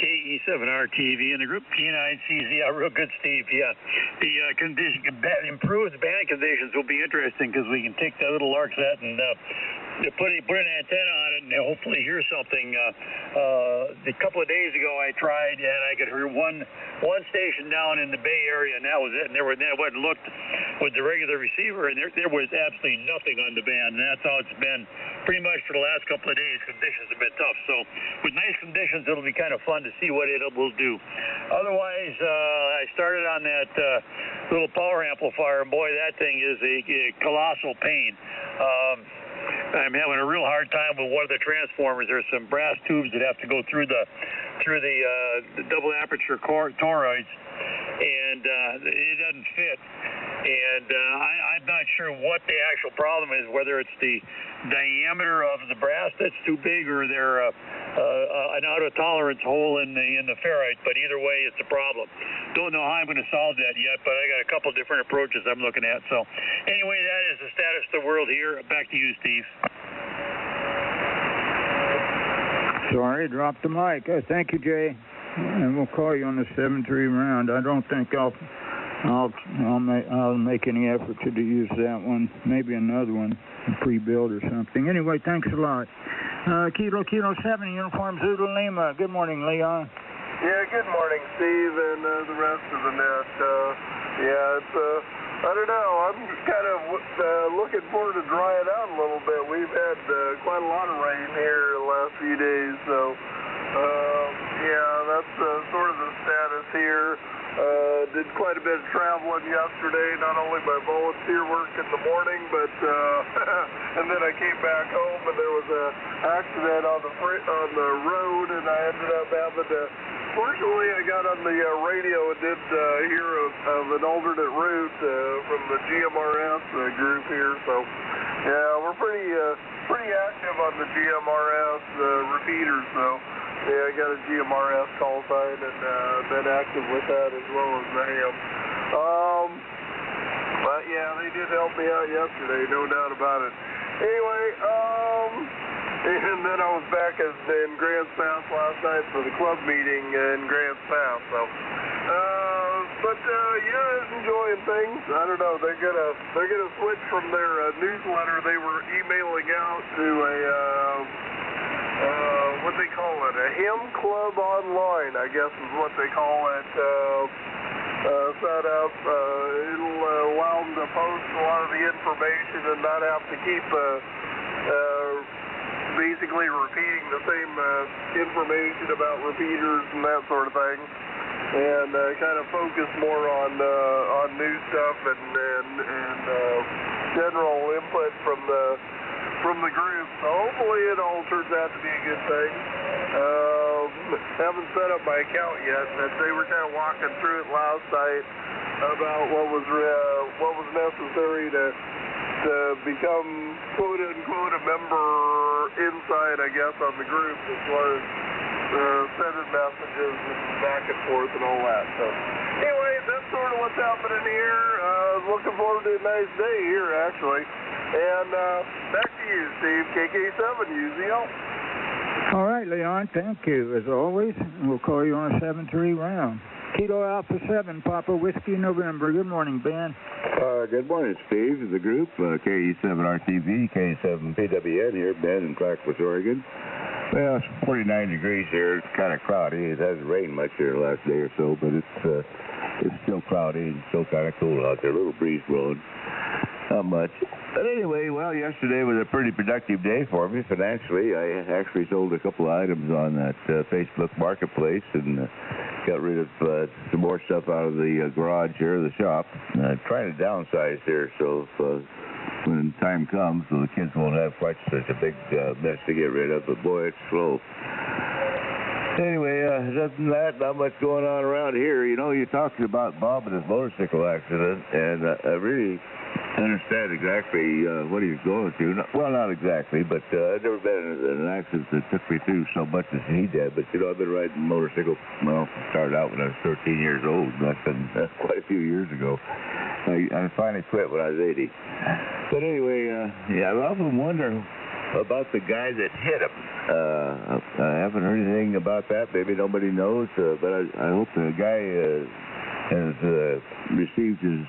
KE7RTV and the group P9CZ. Real good, Steve. Yeah, the improved band conditions will be interesting because we can take that little LARC set and put an antenna on it and hopefully hear something. A couple of days ago I tried and I could hear one station down in the Bay Area, and that was it. And then I went and looked with the regular receiver, and there was absolutely nothing on the band. And that's how it's been pretty much for the last couple of days. Conditions have been tough. So with nice conditions, it'll be kind of fun to see what it will do. Otherwise, I started on that little power amplifier, and boy, that thing is a colossal pain. I'm having a real hard time with one of the transformers. There's some brass tubes that have to go through the double aperture toroids, and it doesn't fit. And I'm not sure what the actual problem is, whether it's the diameter of the brass that's too big or there an out of tolerance hole in the ferrite. But either way, it's a problem. Don't know how I'm going to solve that yet, but I got a couple different approaches I'm looking at. So anyway, that is the status of the world here. Back to you, Steve. Sorry, dropped the mic. Thank you, Jay. And we'll call you on the 7-3 round. I don't think I'll make any effort to use that one. Maybe another one, pre-build or something. Anyway, thanks a lot. Kilo 7, Uniform Zulu Lima. Good morning, Leon. Yeah, good morning, Steve, and the rest of the net. It's I don't know. I'm kind of looking forward to drying out a little bit. We've had quite a lot of rain here the last few days, so that's sort of the status here. Did quite a bit of traveling yesterday, not only by volunteer work in the morning, but and then I came back home and there was an accident on the road, and I ended up having to. Fortunately, I got on the radio and did hear of an alternate route from the GMRS group here. So, yeah, we're pretty active on the GMRS repeaters. So, yeah, I got a GMRS call sign and been active with that as well as the ham. But yeah, they did help me out yesterday, no doubt about it. Anyway, and then I was back in Grants Pass last night for the club meeting in Grants Pass. So, But yeah, enjoying things. I don't know. They're gonna switch from their newsletter they were emailing out to a what they call it, a hymn club online, I guess is what they call it. Set up. It'll allow them to post a lot of the information and not have to keep basically repeating the same information about repeaters and that sort of thing, and kind of focus more on new stuff and general input from the group. So hopefully it all turns out to be a good thing. Haven't set up my account yet, but they were kind of walking through it last night about what was necessary to become quote unquote a member inside, I guess, on the group as far as sending messages and back and forth and all that. So anyway, that's sort of what's happening here. Looking forward to a nice day here, actually. And back to you, Steve, KK7, UZL. All right, Leon, thank you, as always. We'll call you on a 7-3 round. Kilo Alpha 7, Papa Whiskey, November. Good morning, Ben. Good morning, Steve. The group, KE7RTV, K7PWN here, Ben in Clackamas, Oregon. Well, it's 49 degrees here. It's kind of cloudy. It hasn't rained much here the last day or so, but it's still cloudy and still kind of cool out there. A little breeze blowing. Not much. But anyway, well, yesterday was a pretty productive day for me financially. I actually sold a couple of items on that Facebook Marketplace and got rid of some more stuff out of the garage here, the shop. Trying to downsize here, so when time comes, so the kids won't have quite such a big mess to get rid of. But boy, it's slow. Anyway, other than that, not much going on around here. You know, you're talking about Bob and his motorcycle accident, and I really understand exactly what he was going through. Well, not exactly, but I've never been in an accident that took me through so much as he did. But, you know, I've been riding a motorcycle, well, started out when I was 13 years old. That's been quite a few years ago. I finally quit when I was 80. But anyway, yeah, I often wonder about the guy that hit him. I haven't heard anything about that. Maybe nobody knows, but I hope the guy has received his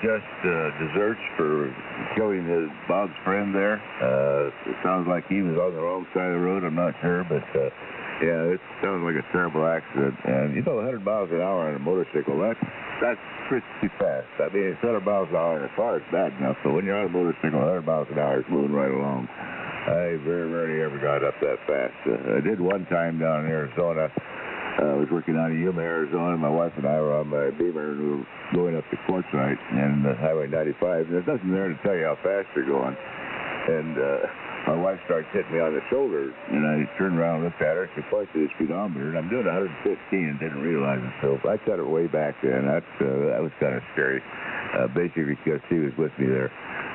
just deserts for killing Bob's friend there. It sounds like he was on the wrong side of the road. I'm not sure, but yeah, it sounds like a terrible accident. And you know, 100 miles an hour on a motorcycle, that's pretty fast. I mean, it's 100 miles an hour in a car is bad enough, but when you're on a motorcycle, 100 miles an hour is moving right along. I very rarely ever got up that fast. I did one time down in Arizona. I was working out of Yuma, Arizona. My wife and I were on my Beamer, and we were going up to Quartzsite and Highway 95. And there's nothing there to tell you how fast you're going. And my wife starts hitting me on the shoulder, and I turned around and looked at her. She pointed to the speedometer, and I'm doing 115 and didn't realize it. So I cut it way back then. That was kind of scary, basically because she was with me there,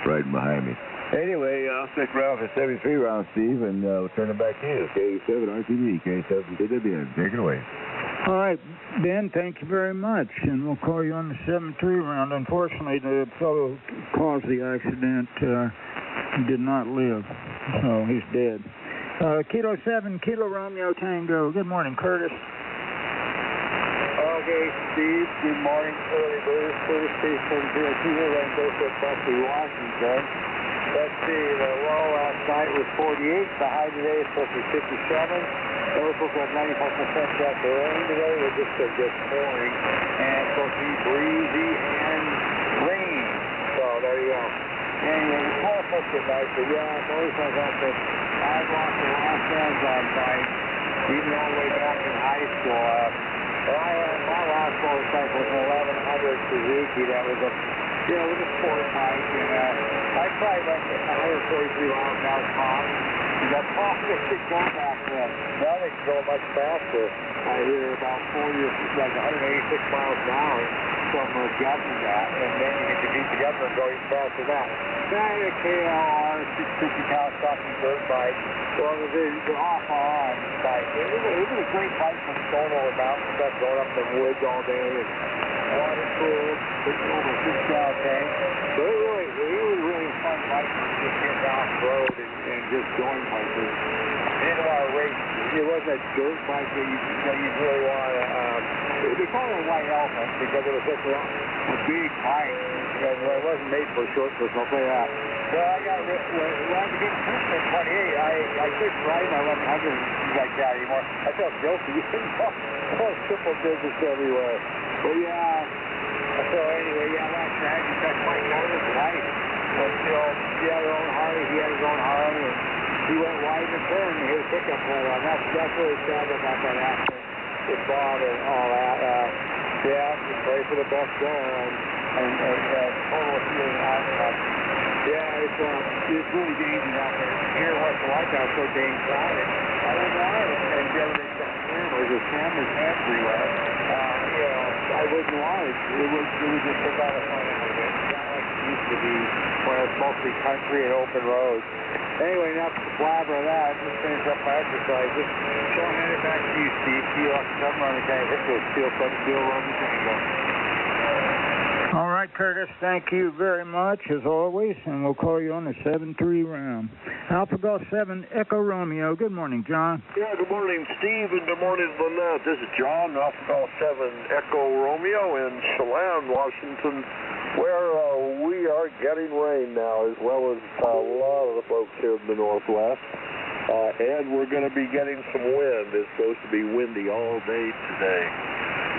riding behind me. Anyway, I'll stick around for 73 rounds, Steve, and we'll turn it back to you. K7RTV, K7PWN. Take it away. All right, Ben, thank you very much, and we'll call you on the 7-3 round. Unfortunately, the fellow who caused the accident did not live, so he's dead. Kilo 7, Kilo Romeo Tango. Good morning, Curtis. Okay, Steve. Good morning, Curly Bruce. Curtis Station 02 here in Joseph, Buckley, Washington. Let's see, the low last night was 48. The high today is supposed to be 57. Those look like 94% chance of rain today. We're just pouring. And it's supposed to be breezy and rain. So there you go. Anyway, the floor supposed to get nicer. Yeah, motorcycles out there. I've lost the last hands on bike, even all the way back in high school. I had my last motorcycle was an 1100 Suzuki. That was with a sport bike, and I tried like 143 miles an hour top. That top could go back then. Now they can go much faster. I hear about 186 miles an hour from gathering that, and then you can compete together and go even faster than that. Then I had a KLR 650 Kawasaki dirt bike. Well, the off-on bike. It was a great bike for going over mountains and stuff, going up in the woods all day. And water cooled, it's almost 6 gallon tank. So it was really fun fun bike was just getting off the road and just going places. You didn't want to race. It wasn't a dirt bike that you really want to. They call it a white elephant because it was such a big bike. And it wasn't made for short distance, I'll tell you that. Well, when I became a Christian at 28, I couldn't ride my 1100 like that anymore. I felt guilty. Triple digits everywhere. But yeah, so anyway, last night, in fact, my daughter's wife was still, she had her own Harley, he had his own Harley, and he went wide in the turn and hit a pickup point on. That's really sad about that accident with Bob and all that. Just pray for the best there, and total healing out. Yeah, it's really dangerous out there. Here in Western Whitehouse, so dang crowded. I don't want it. And the other day, there's a cameras everywhere. I wouldn't want it. It was just a lot of fun. It's not like it used to be when it's mostly country and open roads. Anyway, enough to blabber of that. Just finish up my exercises. So I'll hand it back to you, Steve. See you on the summer on the kind of hit those steel Roman Tango. All right, Curtis, thank you very much, as always, and we'll call you on the 7-3 round. Alpha Golf 7, Echo Romeo. Good morning, John. Yeah, good morning, Steve, and good morning, Lynette. This is John, Alpha Golf 7, Echo Romeo in Chelan, Washington, where we are getting rain now, as well as a lot of the folks here in the Northwest. And we're going to be getting some wind. It's supposed to be windy all day today.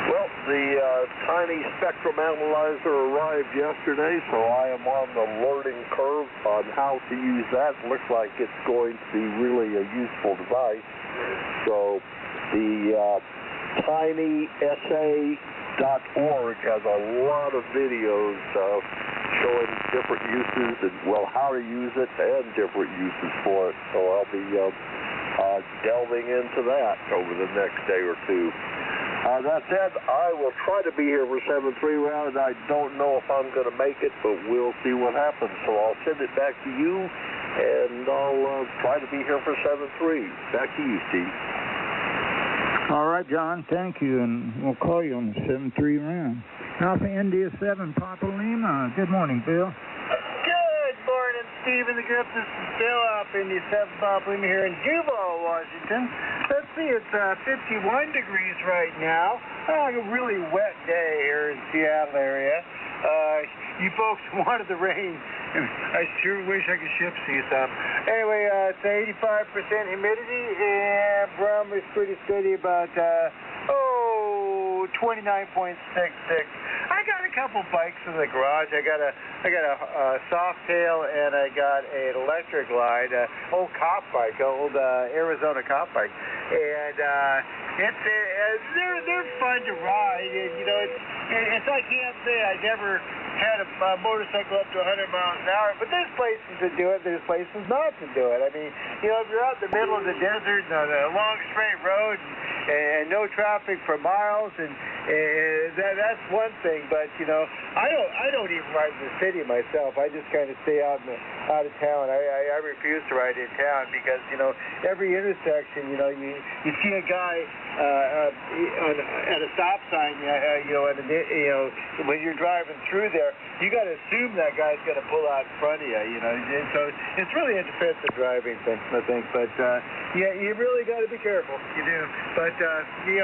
Well, the tiny spectrum analyzer arrived yesterday, so I am on the learning curve on how to use that. Looks like it's going to be really a useful device. So the tinysa.org has a lot of videos showing different uses and, well, how to use it and different uses for it. So I'll be delving into that over the next day or two. That said, I will try to be here for 7-3 round. I don't know if I'm going to make it, but we'll see what happens. So I'll send it back to you, and I'll try to be here for 7-3. Back to you, Steve. All right, John, thank you, and we'll call you on the 7-3 round. Alpha India 7, Papa Lima. Good morning, Bill. Good morning, Steve and the group. This is Bill Alpha India 7, Papa Lima here in Jubal, Washington. Let's see, it's 51 degrees right now. A really wet day here in Seattle area. You folks wanted the rain, and I sure wish I could ship you some. Anyway, it's 85% humidity, and barometer is pretty steady about, 29.66. I got a couple bikes in the garage. I got a Softail, and I got an electric line, old cop bike, old Arizona cop bike, and they're fun to ride. And it's I can't say I never had a motorcycle up to 100 miles an hour, but there's places to do it, there's places not to do it. I mean, if you're out in the middle of the desert on a long straight road and no traffic for miles, and that's one thing. But I don't even ride in the city myself. I just kind of stay out of town. I refuse to ride in town because every intersection, you see a guy at a stop sign, when you're driving through there, you got to assume that guy's going to pull out in front of you. And so it's really a defensive driving thing, I think. But yeah, you really got to be careful. You do. But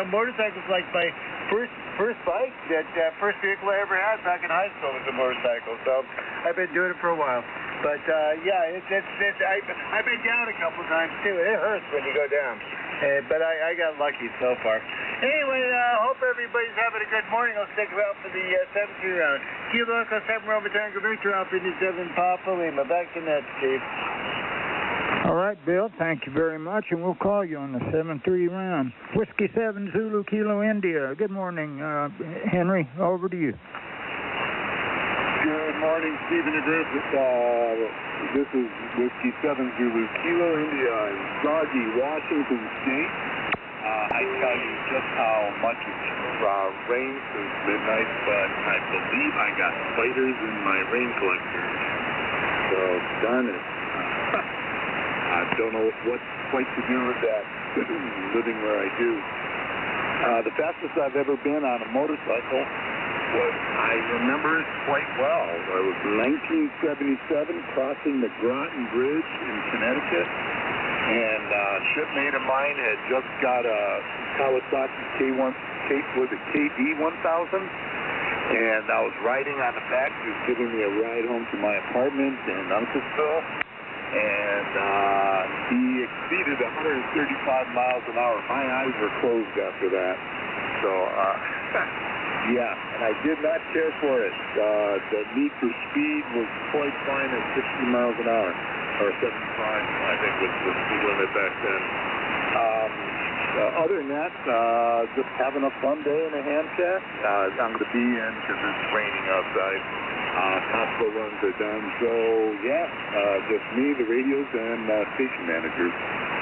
motorcycles, like my first bike, that first vehicle I ever had back in high school was a motorcycle. So I've been doing it for a while. But yeah, I've been down a couple times too. It hurts when you go down. But I got lucky so far. Anyway, hope everybody's having a good morning. I'll stick around for the 7-2 round. Kilo Echo 7 Romeo Tango Victor, Alpha India 7 Papa Lima. Back to net, Steve. All right, Bill, thank you very much, and we'll call you on the 7-3 round. Whiskey 7 Zulu Kilo India. Good morning, Henry. Over to you. Good morning, Stephen and Group. This is Whiskey 7 Zulu Kilo India in Soggy, Washington State. I tell you just how much it's rained since midnight, but I believe I got spiders in my rain collector. So, darn it. I don't know what quite to do with that, living where I do. The fastest I've ever been on a motorcycle I remember it quite well. It was 1977, crossing the Groton Bridge in Connecticut, and a shipmate of mine had just got a Kawasaki KD 1000, and I was riding on the back. He was giving me a ride home to my apartment in Uncasville, and he exceeded 135 miles an hour. My eyes were closed after that. So, yeah, and I did not care for it. The need for speed was quite fine at 60 miles an hour, or 75, I think was the speed limit back then. Other than that, just having a fun day in a ham shack. I'm going to be in because it's raining outside. Costco runs are done, so yeah, just me, the radios, and station managers.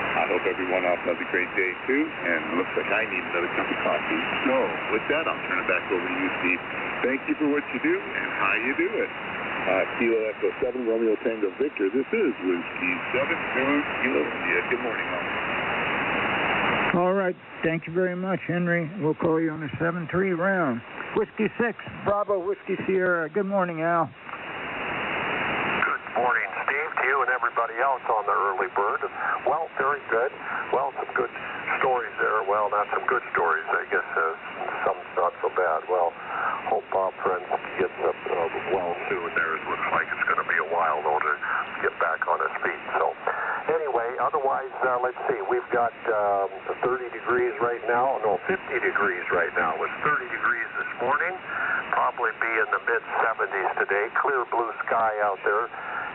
I hope everyone else has a great day too, and it looks like I need another cup of coffee. So with that, I'll turn it back over to you, Steve. Thank you for what you do and how you do it. Kilo Echo 7, Romeo Tango Victor. This is Whiskey 7 Kilo India. Good morning, all. All right. Thank you very much, Henry. We'll call you on the 7-3 round. Whiskey 6, Bravo, Whiskey Sierra. Good morning, Al. Good morning, Steve, to you and everybody else on the early bird. Well, very good. Well, some good stories there. Well, not some good stories, I guess. Some not so bad. Well, hope Bob Friends gets up well soon there. It looks like it's going to be a while, though, to get back on his feet. So, anyway, otherwise, let's see. We've got 30 degrees right now. No, 50 degrees right now. It was 30 degrees this morning. Probably be in the mid-70s today. Clear blue sky out there.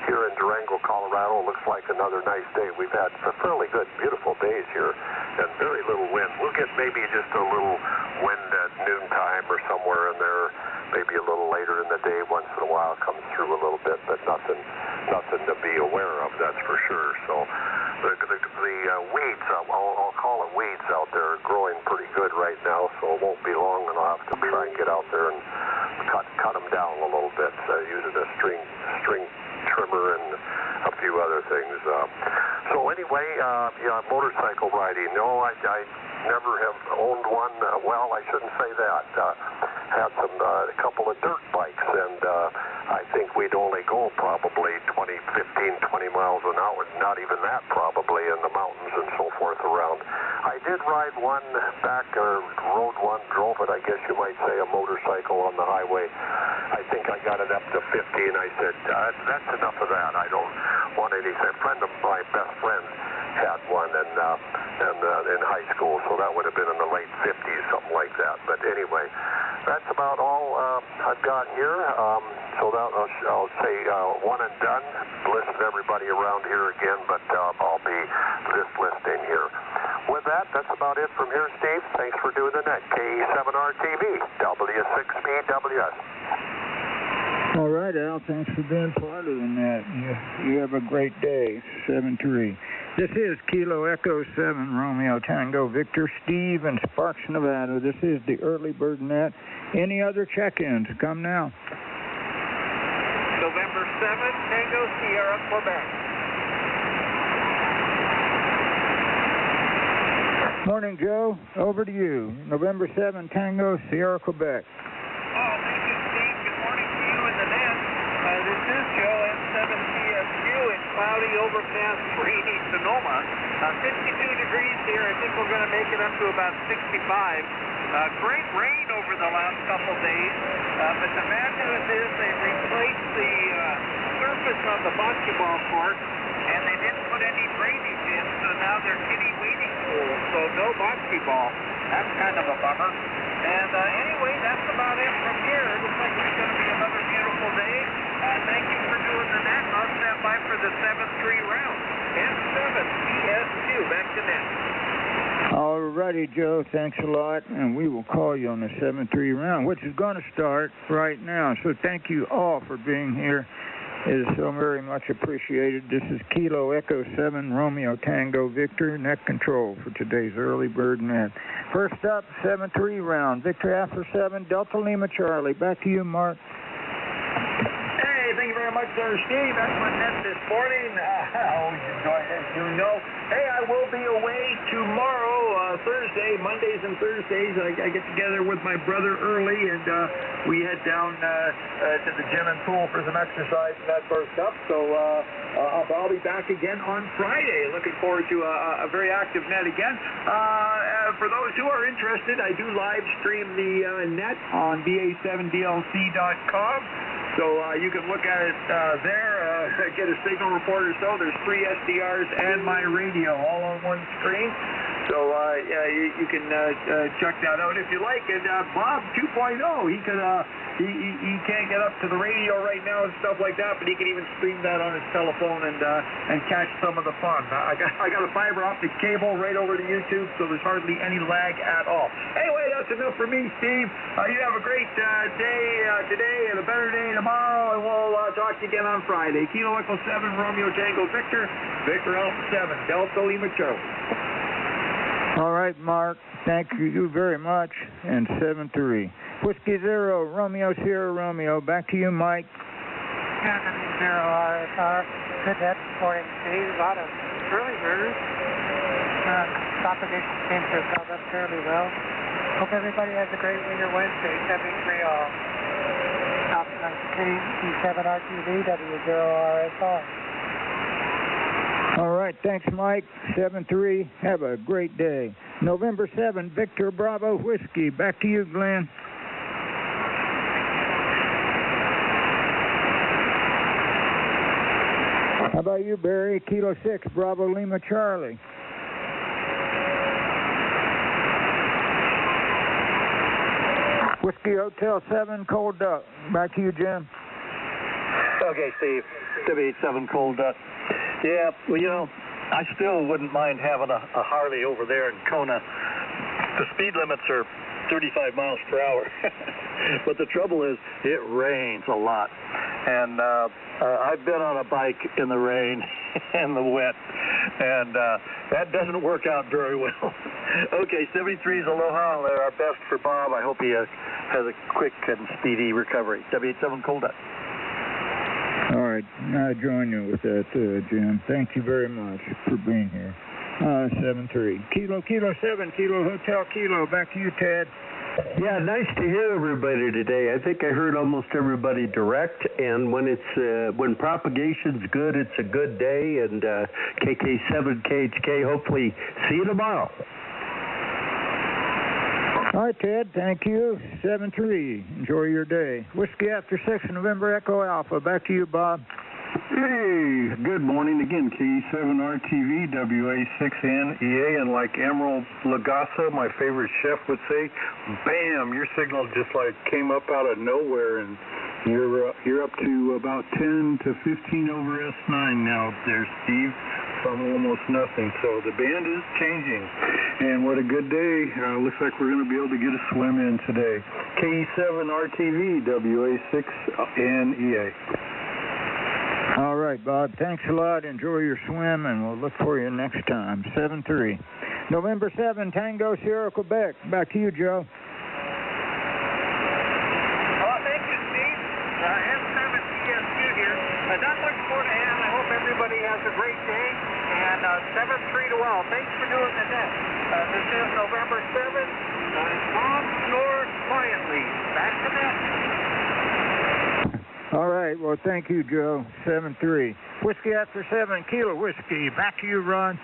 Here in Durango, Colorado, looks like another nice day. We've had fairly good, beautiful days here, and very little wind. We'll get maybe just a little wind at noontime or somewhere in there, maybe a little later in the day. Once in a while, comes through a little bit, but nothing to be aware of. That's for sure. So the weeds, I'll call it weeds out there, are growing pretty good right now. So it won't be long, and I'll have to try and get out there and cut them down a little bit using a string trimmer and a few other things. So anyway, yeah, motorcycle riding. No, I never have owned one. Well, I shouldn't say that. Had a couple of dirt bikes, and I think we'd only go probably 20 miles an hour, not even that probably, in the mountains and so forth around. I did ride one back, or rode one, drove it, I guess you might say, a motorcycle on the highway. I think I got it up to 50, and I said, that's enough of that. I don't want anything. A friend of my best friend had one in high school, so that would have been in the late 50s, something like that. But anyway, that's about all I've got here. So that I'll say one and done. Listen to everybody around here again, but I'll be just listening here. With that, that's about it from here, Steve. Thanks for doing the net. KE7RTV, W6BWS. All right, Al. Thanks for being part of the net. You have a great day. 7-3. This is Kilo Echo 7, Romeo Tango Victor, Steve in Sparks, Nevada. This is the early bird net. Any other check-ins? Come now. November 7, Tango Sierra, Quebec. Morning, Joe. Over to you. November 7, Tango Sierra, Quebec. Oh, thank you, Steve. Good morning to you in the net. This is Joe at 7CSQ in cloudy, overcast, rainy Sonoma. 52 degrees here. I think we're going to make it up to about 65. Great rain over the last couple days, but the bad news is they replaced the surface of the bocce ball court, and they didn't put any drainage in, so now they're kitty wading pools, so no bocce ball. That's kind of a bummer. And anyway, that's about it from here. It looks like it's going to be another beautiful day. Thank you for doing the net. I'll stand by for the 7-3 round. N7PS2, back to net. All righty, Joe. Thanks a lot. And we will call you on the 7-3 round, which is going to start right now. So thank you all for being here. It is so very much appreciated. This is Kilo Echo 7, Romeo Tango Victor, net control for today's early bird net. First up, 7-3 round. Victor after 7, Delta Lima Charlie. Back to you, Mark. Hey, thank you very much. very much there, Steve. That's my net this morning. I always enjoy it, as you know. Hey, I will be away tomorrow, Thursday, Mondays and Thursdays. I get together with my brother early, and we head down to the gym and pool for some exercise and that sort of stuff. So I'll be back again on Friday. Looking forward to a very active net again. For those who are interested, I do live stream the net on ba7dlc.com. So you can look at it there, get a signal report or so. There's 3 SDRs and my radio all on one screen. So you can check that out if you like. And Bob 2.0, he can't get up to the radio right now and stuff like that, but he can even stream that on his telephone and catch some of the fun. I got a fiber optic cable right over to YouTube, so there's hardly any lag at all. Anyway, that's enough for me, Steve. You have a great day today and a better day tomorrow, and we'll talk to you again on Friday. Kilo Echo 7, Romeo Tango Victor, Victor Alpha 7, Delta Lima Charlie. All right, Mark. Thank you very much. And 7-3. Whiskey 0, Romeo Sierra Romeo. Back to you, Mike. Cannon 0 RSR. Good net this morning, Steve. A lot of early birders. Propagation seems to have held up fairly well. Hope everybody has a great Winter Wednesday. 73 all. Option on KE7 RTV, W0RSR. All right, thanks, Mike. 7-3. Have a great day. November 7, Victor Bravo Whiskey. Back to you, Glenn. How about you, Barry? Kilo 6, Bravo Lima Charlie. Whiskey Hotel 7, Cold Duck. Back to you, Jim. Okay, Steve. W87 Cold Duck. Yeah, well, you know, I still wouldn't mind having a Harley over there in Kona. The speed limits are 35 miles per hour. But the trouble is, it rains a lot. And I've been on a bike in the rain and the wet, and that doesn't work out very well. Okay, 73's Aloha. They're our best for Bob. I hope he has a quick and speedy recovery. W87 Cold Duck. All right, I join you with that, Jim. Thank you very much for being here. 7-3. Kilo 7, Kilo Hotel Kilo. Back to you, Ted. Yeah, nice to hear everybody today. I think I heard almost everybody direct, and when propagation's good, it's a good day, and KK7KHK, hopefully see you tomorrow. All right, Ted, thank you. 7-3. Enjoy your day. Whiskey After 6, November Echo Alpha. Back to you, Bob. Hey, good morning again, KE7RTV, WA6NEA, and like Emerald Lagasa, my favorite chef, would say, bam, your signal just like came up out of nowhere, and you're up to about 10 to 15 over S9 now up there, Steve, from almost nothing. So the band is changing, and what a good day. Looks like we're going to be able to get a swim in today. KE7RTV, WA6NEA. All right, Bob. Thanks a lot. Enjoy your swim, and we'll look for you next time. 7-3. November 7, Tango Sierra, Quebec. Back to you, Joe. Well, thank you, Steve. M7 TSQ here. Not much more to add. I hope everybody has a great day. And 7-3 to all. Thanks for doing the net. This is November 7. Bob snores quietly. Back to net. All right. Well, thank you, Joe. 7-3. Whiskey After 7, Kilo Whiskey. Back to you, Ron.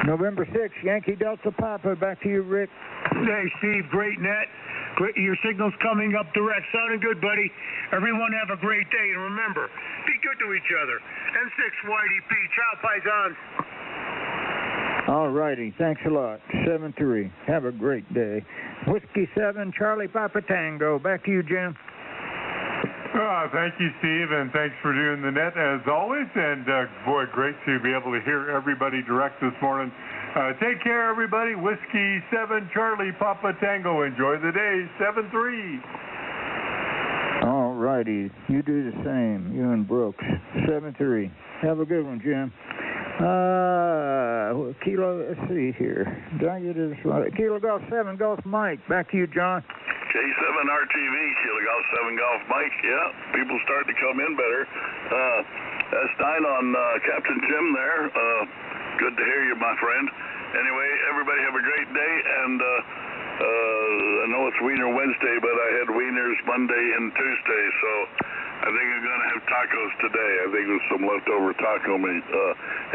November 6, Yankee Delta Papa. Back to you, Rick. Hey, Steve. Great net. Your signal's coming up direct. Sounding good, buddy. Everyone have a great day. And remember, be good to each other. N6 YDP. Ciao, paisans. All righty. Thanks a lot. 7-3. Have a great day. Whiskey 7, Charlie Papa Tango. Back to you, Jim. Thank you, Steve, and thanks for doing the net as always. And boy, great to be able to hear everybody direct this morning. Take care, everybody. Whiskey 7, Charlie Papa Tango. Enjoy the day. 7-3. All righty. You do the same. You and Brooks. 7-3. Have a good one, Jim. Kilo, let's see here. Did I get this right? Kilo Golf 7, Golf Mike. Back to you, John. K7RTV, Kilo Golf 7 Golf Mike. Yeah, people starting to come in better. S9 on Captain Jim there. Good to hear you, my friend. Anyway, everybody have a great day, and I know it's Wiener Wednesday, but I had Wieners Monday and Tuesday, so I think I'm going to have tacos today. I think there's some leftover taco meat.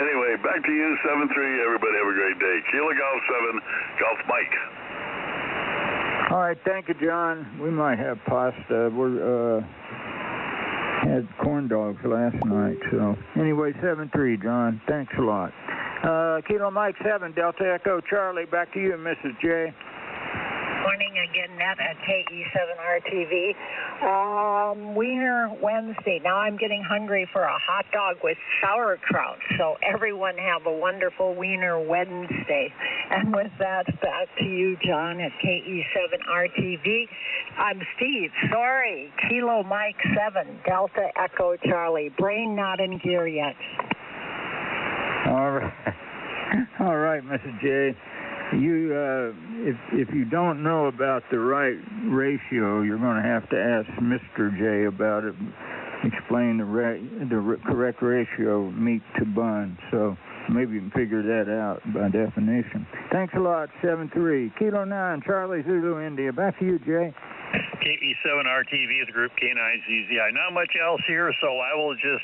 Anyway, back to you, 7-3. Everybody have a great day. Kilo Golf 7, Golf Mike. All right, thank you, John. We might have pasta. We had corn dogs last night. So anyway, 7-3, John. Thanks a lot. Kilo Mike 7, Delta Echo Charlie. Back to you, Mrs. J. Morning again, Nat at KE7RTV. Wiener Wednesday. Now I'm getting hungry for a hot dog with sauerkraut. So everyone have a wonderful Wiener Wednesday. And with that, back to you, John, at KE7RTV. I'm Steve. Sorry. Kilo Mike 7, Delta Echo Charlie. Brain not in gear yet. All right. All right, Mrs. J. You, if you don't know about the right ratio, you're going to have to ask Mr. J about it. Explain the correct ratio of meat to bun. So maybe you can figure that out by definition. Thanks a lot, 7-3. Kilo 9, Charlie Zulu India. Back to you, Jay. KE7RTV is a group K9ZZI. Not much else here, so I will just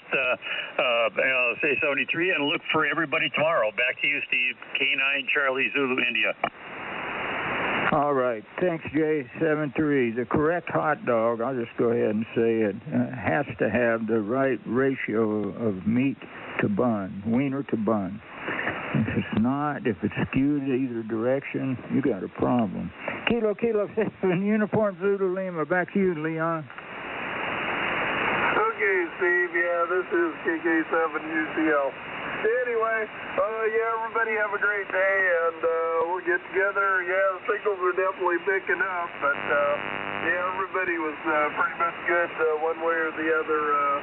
say 73 and look for everybody tomorrow. Back to you, Steve. K9 Charlie Zulu India. All right. Thanks, Jay. 7-3. The correct hot dog, I'll just go ahead and say it, has to have the right ratio of meat to bun, wiener to bun. If it's not, if it's skewed either direction, you got a problem. Kilo 7, Uniform Zulu Lima. Back to you, Leon. Okay, Steve. Yeah, this is KK7UCL. Anyway, everybody have a great day, and we'll get together. Yeah, the signals are definitely picking up, but everybody was pretty much good one way or the other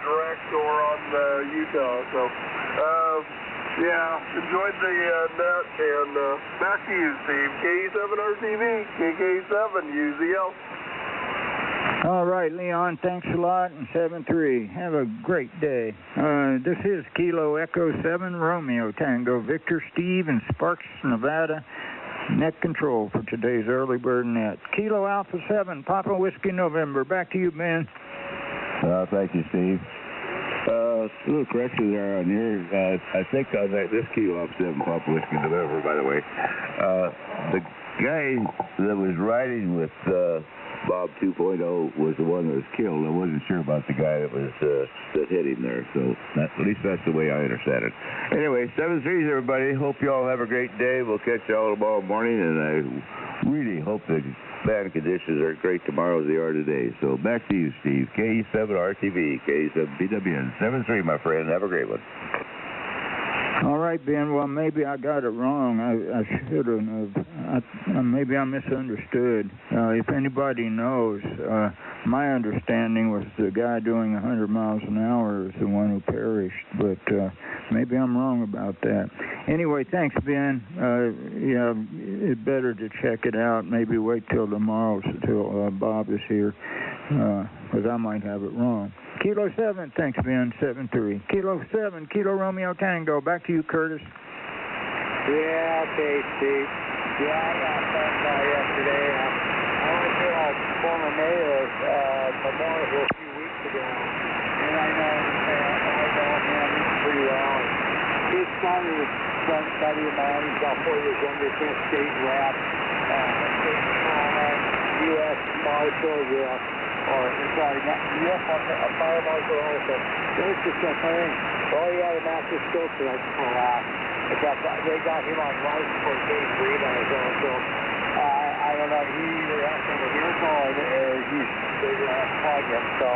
direct or on Utah. So, enjoyed the net, and back to you, Steve. KE7RTV, KK7UZL. All right, Leon, thanks a lot, and 7-3. Have a great day. This is Kilo Echo 7, Romeo Tango, Victor, Steve, in Sparks, Nevada. Net control for today's early bird net. Kilo Alpha 7, Papa Whiskey November. Back to you, Ben. Thank you, Steve. A little correction there on here. I think on this Kilo Alpha 7, Papa Whiskey November, by the way. The guy that was riding with Bob 2.0 was the one that was killed. I wasn't sure about the guy that was that hit him there, so at least that's the way I understand it. Anyway, 7-3, everybody. Hope you all have a great day. We'll catch you all tomorrow morning, and I really hope the band conditions are great tomorrow as they are today. So back to you, Steve. KE7RTV, KE7BWN. 7-3, my friend. Have a great one. All right, Ben. Well, maybe I got it wrong. I should have. Maybe I misunderstood. If anybody knows, my understanding was the guy doing 100 miles an hour is the one who perished, but maybe I'm wrong about that. Anyway, thanks, Ben. It's better to check it out. Maybe wait till tomorrow, till Bob is here, because I might have it wrong. Kilo 7, thanks, Ben, 7-3. Kilo 7, Kilo Romeo Tango. Back to you, Curtis. Yeah, okay, Steve. Yeah, I got phone call yesterday. I went to a former mayor's memorial here a few weeks ago, and I know him pretty well. His son is a buddy of mine. He's about 4 years younger, been a state rep, state patrolman, U.S. Marshal, sorry, not U.S. Marshal, a fire marshal also. There's just a thing. Oh, he had a massive stroke tonight to pull out. They got him on life before he can't breathe on his own, so I don't know, he either has to have a miracle or they're going to plug him, so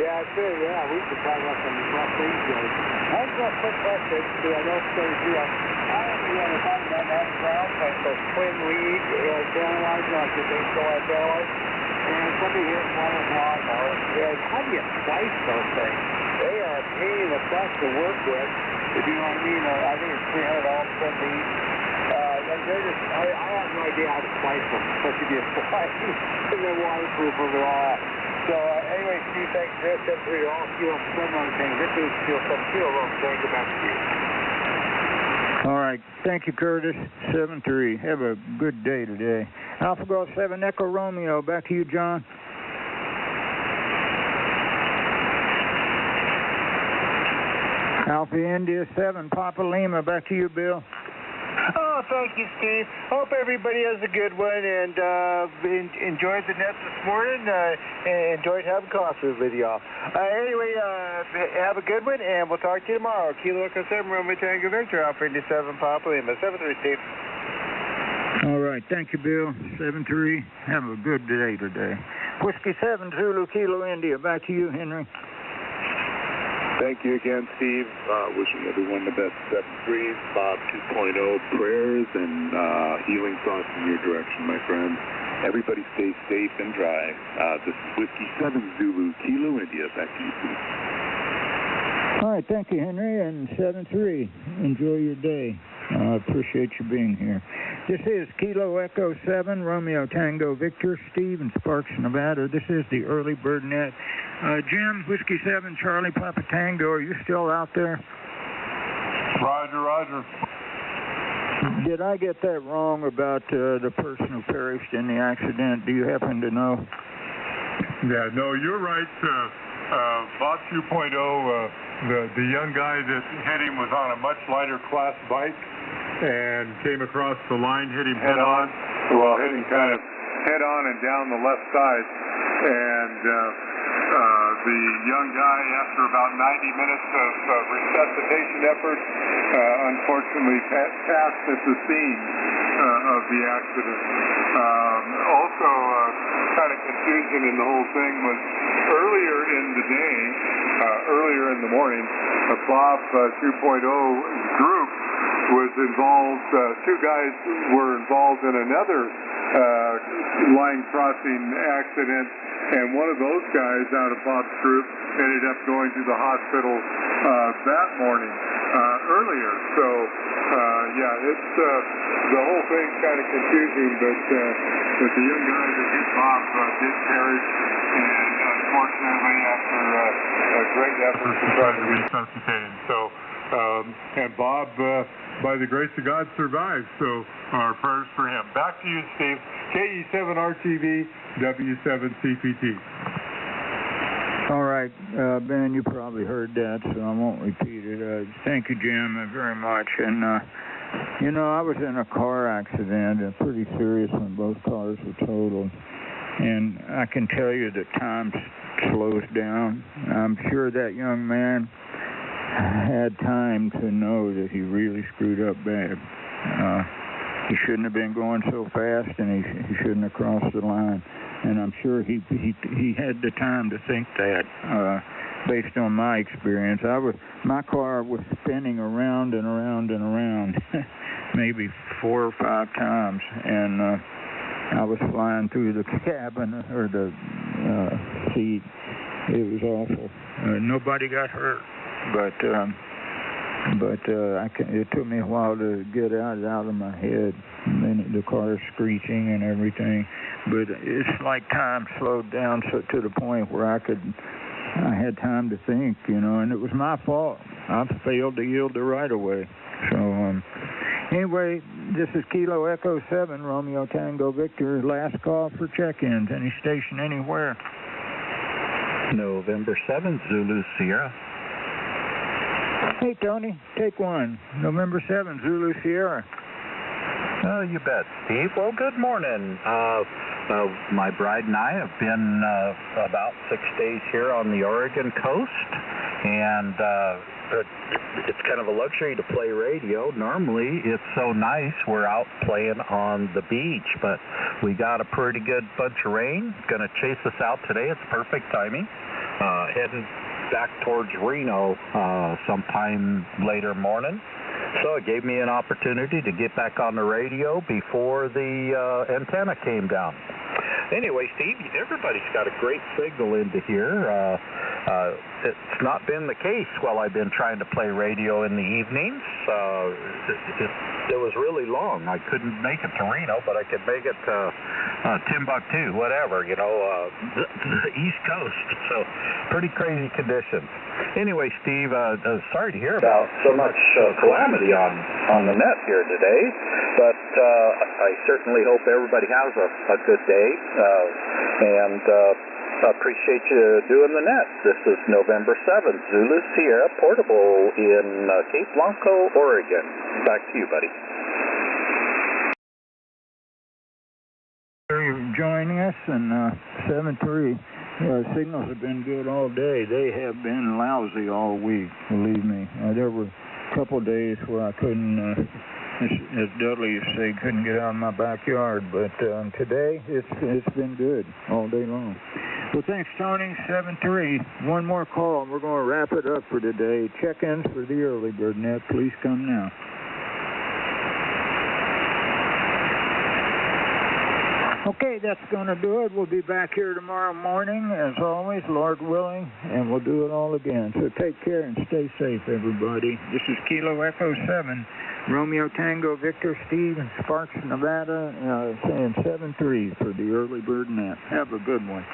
yeah, it's good, we should talk about some rough things here. I just got a quick question, because I know it's going to do it. I don't know if you're talking about that ground type of twin lead, channel lines, like the baseball channel lines, and man. Somebody hit one of the lawnmowers. Yeah, how do you slice those things? They are a pain in the butt to work with, if you know what I mean. I think it's $300 for these. I have no idea how to slice them, especially if you slice and then waterproof them and all that. So anyway, Steve, thanks for this. All kilo some other things. This is kilo some kilo room. Thank you, back to you. All right. Thank you, Curtis. 7-3. Have a good day today. Alpha Golf 7 Echo Romeo. Back to you, John. Alpha India 7 Papa Lima. Back to you, Bill. Oh, thank you, Steve. Hope everybody has a good one and enjoyed the net this morning. And enjoyed having coffee with y'all. Anyway, have a good one, and we'll talk to you tomorrow. Kilo Echo 7 Romeo Tango Victor, Alpha India 7 Papa Lima. 7-3, Steve. All right. Thank you, Bill. 7-3. Have a good day today. Whiskey 7 Zulu Kilo India. Back to you, Henry. Thank you again, Steve. Wishing everyone the best 7-3s, Bob 2.0 prayers and healing thoughts in your direction, my friend. Everybody stay safe and dry. This is Whiskey 7 Zulu Kilo India. Back to you, Steve. All right. Thank you, Henry. And 7-3. Enjoy your day. I appreciate you being here. This is Kilo Echo 7, Romeo Tango Victor, Steve in Sparks, Nevada. This is the Early Bird Net. Jim, Whiskey 7, Charlie Papa Tango, are you still out there? Roger, roger. Did I get that wrong about the person who perished in the accident? Do you happen to know? Yeah, no, you're right. Bob 2.0, the young guy that hit him was on a much lighter class bike and came across the line, hit him head on. Well, hit him kind of head on and down the left side. And the young guy, after about 90 minutes of resuscitation efforts, unfortunately passed at the scene of the accident. Also, kind of confusion in the whole thing was earlier in the day, earlier in the morning, Bob 2.0 group was involved, two guys were involved in another line crossing accident, and one of those guys out of Bob's group ended up going to the hospital that morning earlier. So, yeah, it's the whole thing's kind of confusing, but the young guy that hit Bob did perish, and unfortunately, after a great effort to try to resuscitate him. So, and Bob, by the grace of God, survived. So, our prayers for him. Back to you, Steve. KE7RTV, W7CPT. All right, Ben, you probably heard that, so I won't repeat it. Thank you, Jim, very much. And, you know, I was in a car accident, pretty serious when both cars were totaled. And I can tell you that time slows down. I'm sure that young man had time to know that he really screwed up bad. He shouldn't have been going so fast, and he shouldn't have crossed the line. And I'm sure he had the time to think that, based on my experience. My car was spinning around and around and around, maybe 4 or 5 times, and I was flying through the cabin or the seat. It was awful. Nobody got hurt, but it took me a while to get it out of my head. And then the car screeching and everything. But it's like time slowed down to the point where I had time to think, you know, and it was my fault. I failed to yield the right of way. So, anyway, this is Kilo Echo 7, Romeo Tango Victor. Last call for check-ins. Any station anywhere. November 7th, Zulu Sierra. Hey, Tony, take one. November 7th, Zulu Sierra. Oh, you bet, Steve. Well, good morning. My bride and I have been about 6 days here on the Oregon coast, and it's kind of a luxury to play radio. Normally, it's so nice we're out playing on the beach, but we got a pretty good bunch of rain. Going to chase us out today. It's perfect timing. Heading back towards Reno sometime later morning. So it gave me an opportunity to get back on the radio before the antenna came down. Anyway, Steve, everybody's got a great signal into here. It's not been the case while I've been trying to play radio in the evenings. It was really long. I couldn't make it to Reno, but I could make it to Timbuktu, whatever, the East Coast. So pretty crazy conditions. Anyway, Steve, sorry to hear about so much calamity on the net here today, but I certainly hope everybody has a good day, and appreciate you doing the net. This is November 7th, Zulu Sierra Portable in Cape Blanco, Oregon. Back to you, buddy. You're joining us, and 7-3. Signals have been good all day. They have been lousy all week, believe me. There were a couple of days where I couldn't, as Dudley used to say, couldn't get out of my backyard. But today, it's been good all day long. Well, thanks, Tony. 7-3. One more call, and we're going to wrap it up for today. Check-ins for the early bird net. Please come now. Okay, that's going to do it. We'll be back here tomorrow morning, as always, Lord willing, and we'll do it all again. So take care and stay safe, everybody. This is Kilo Echo 7, Romeo Tango Victor Steve in Sparks, Nevada, saying 7-3 for the early bird net. Have a good one.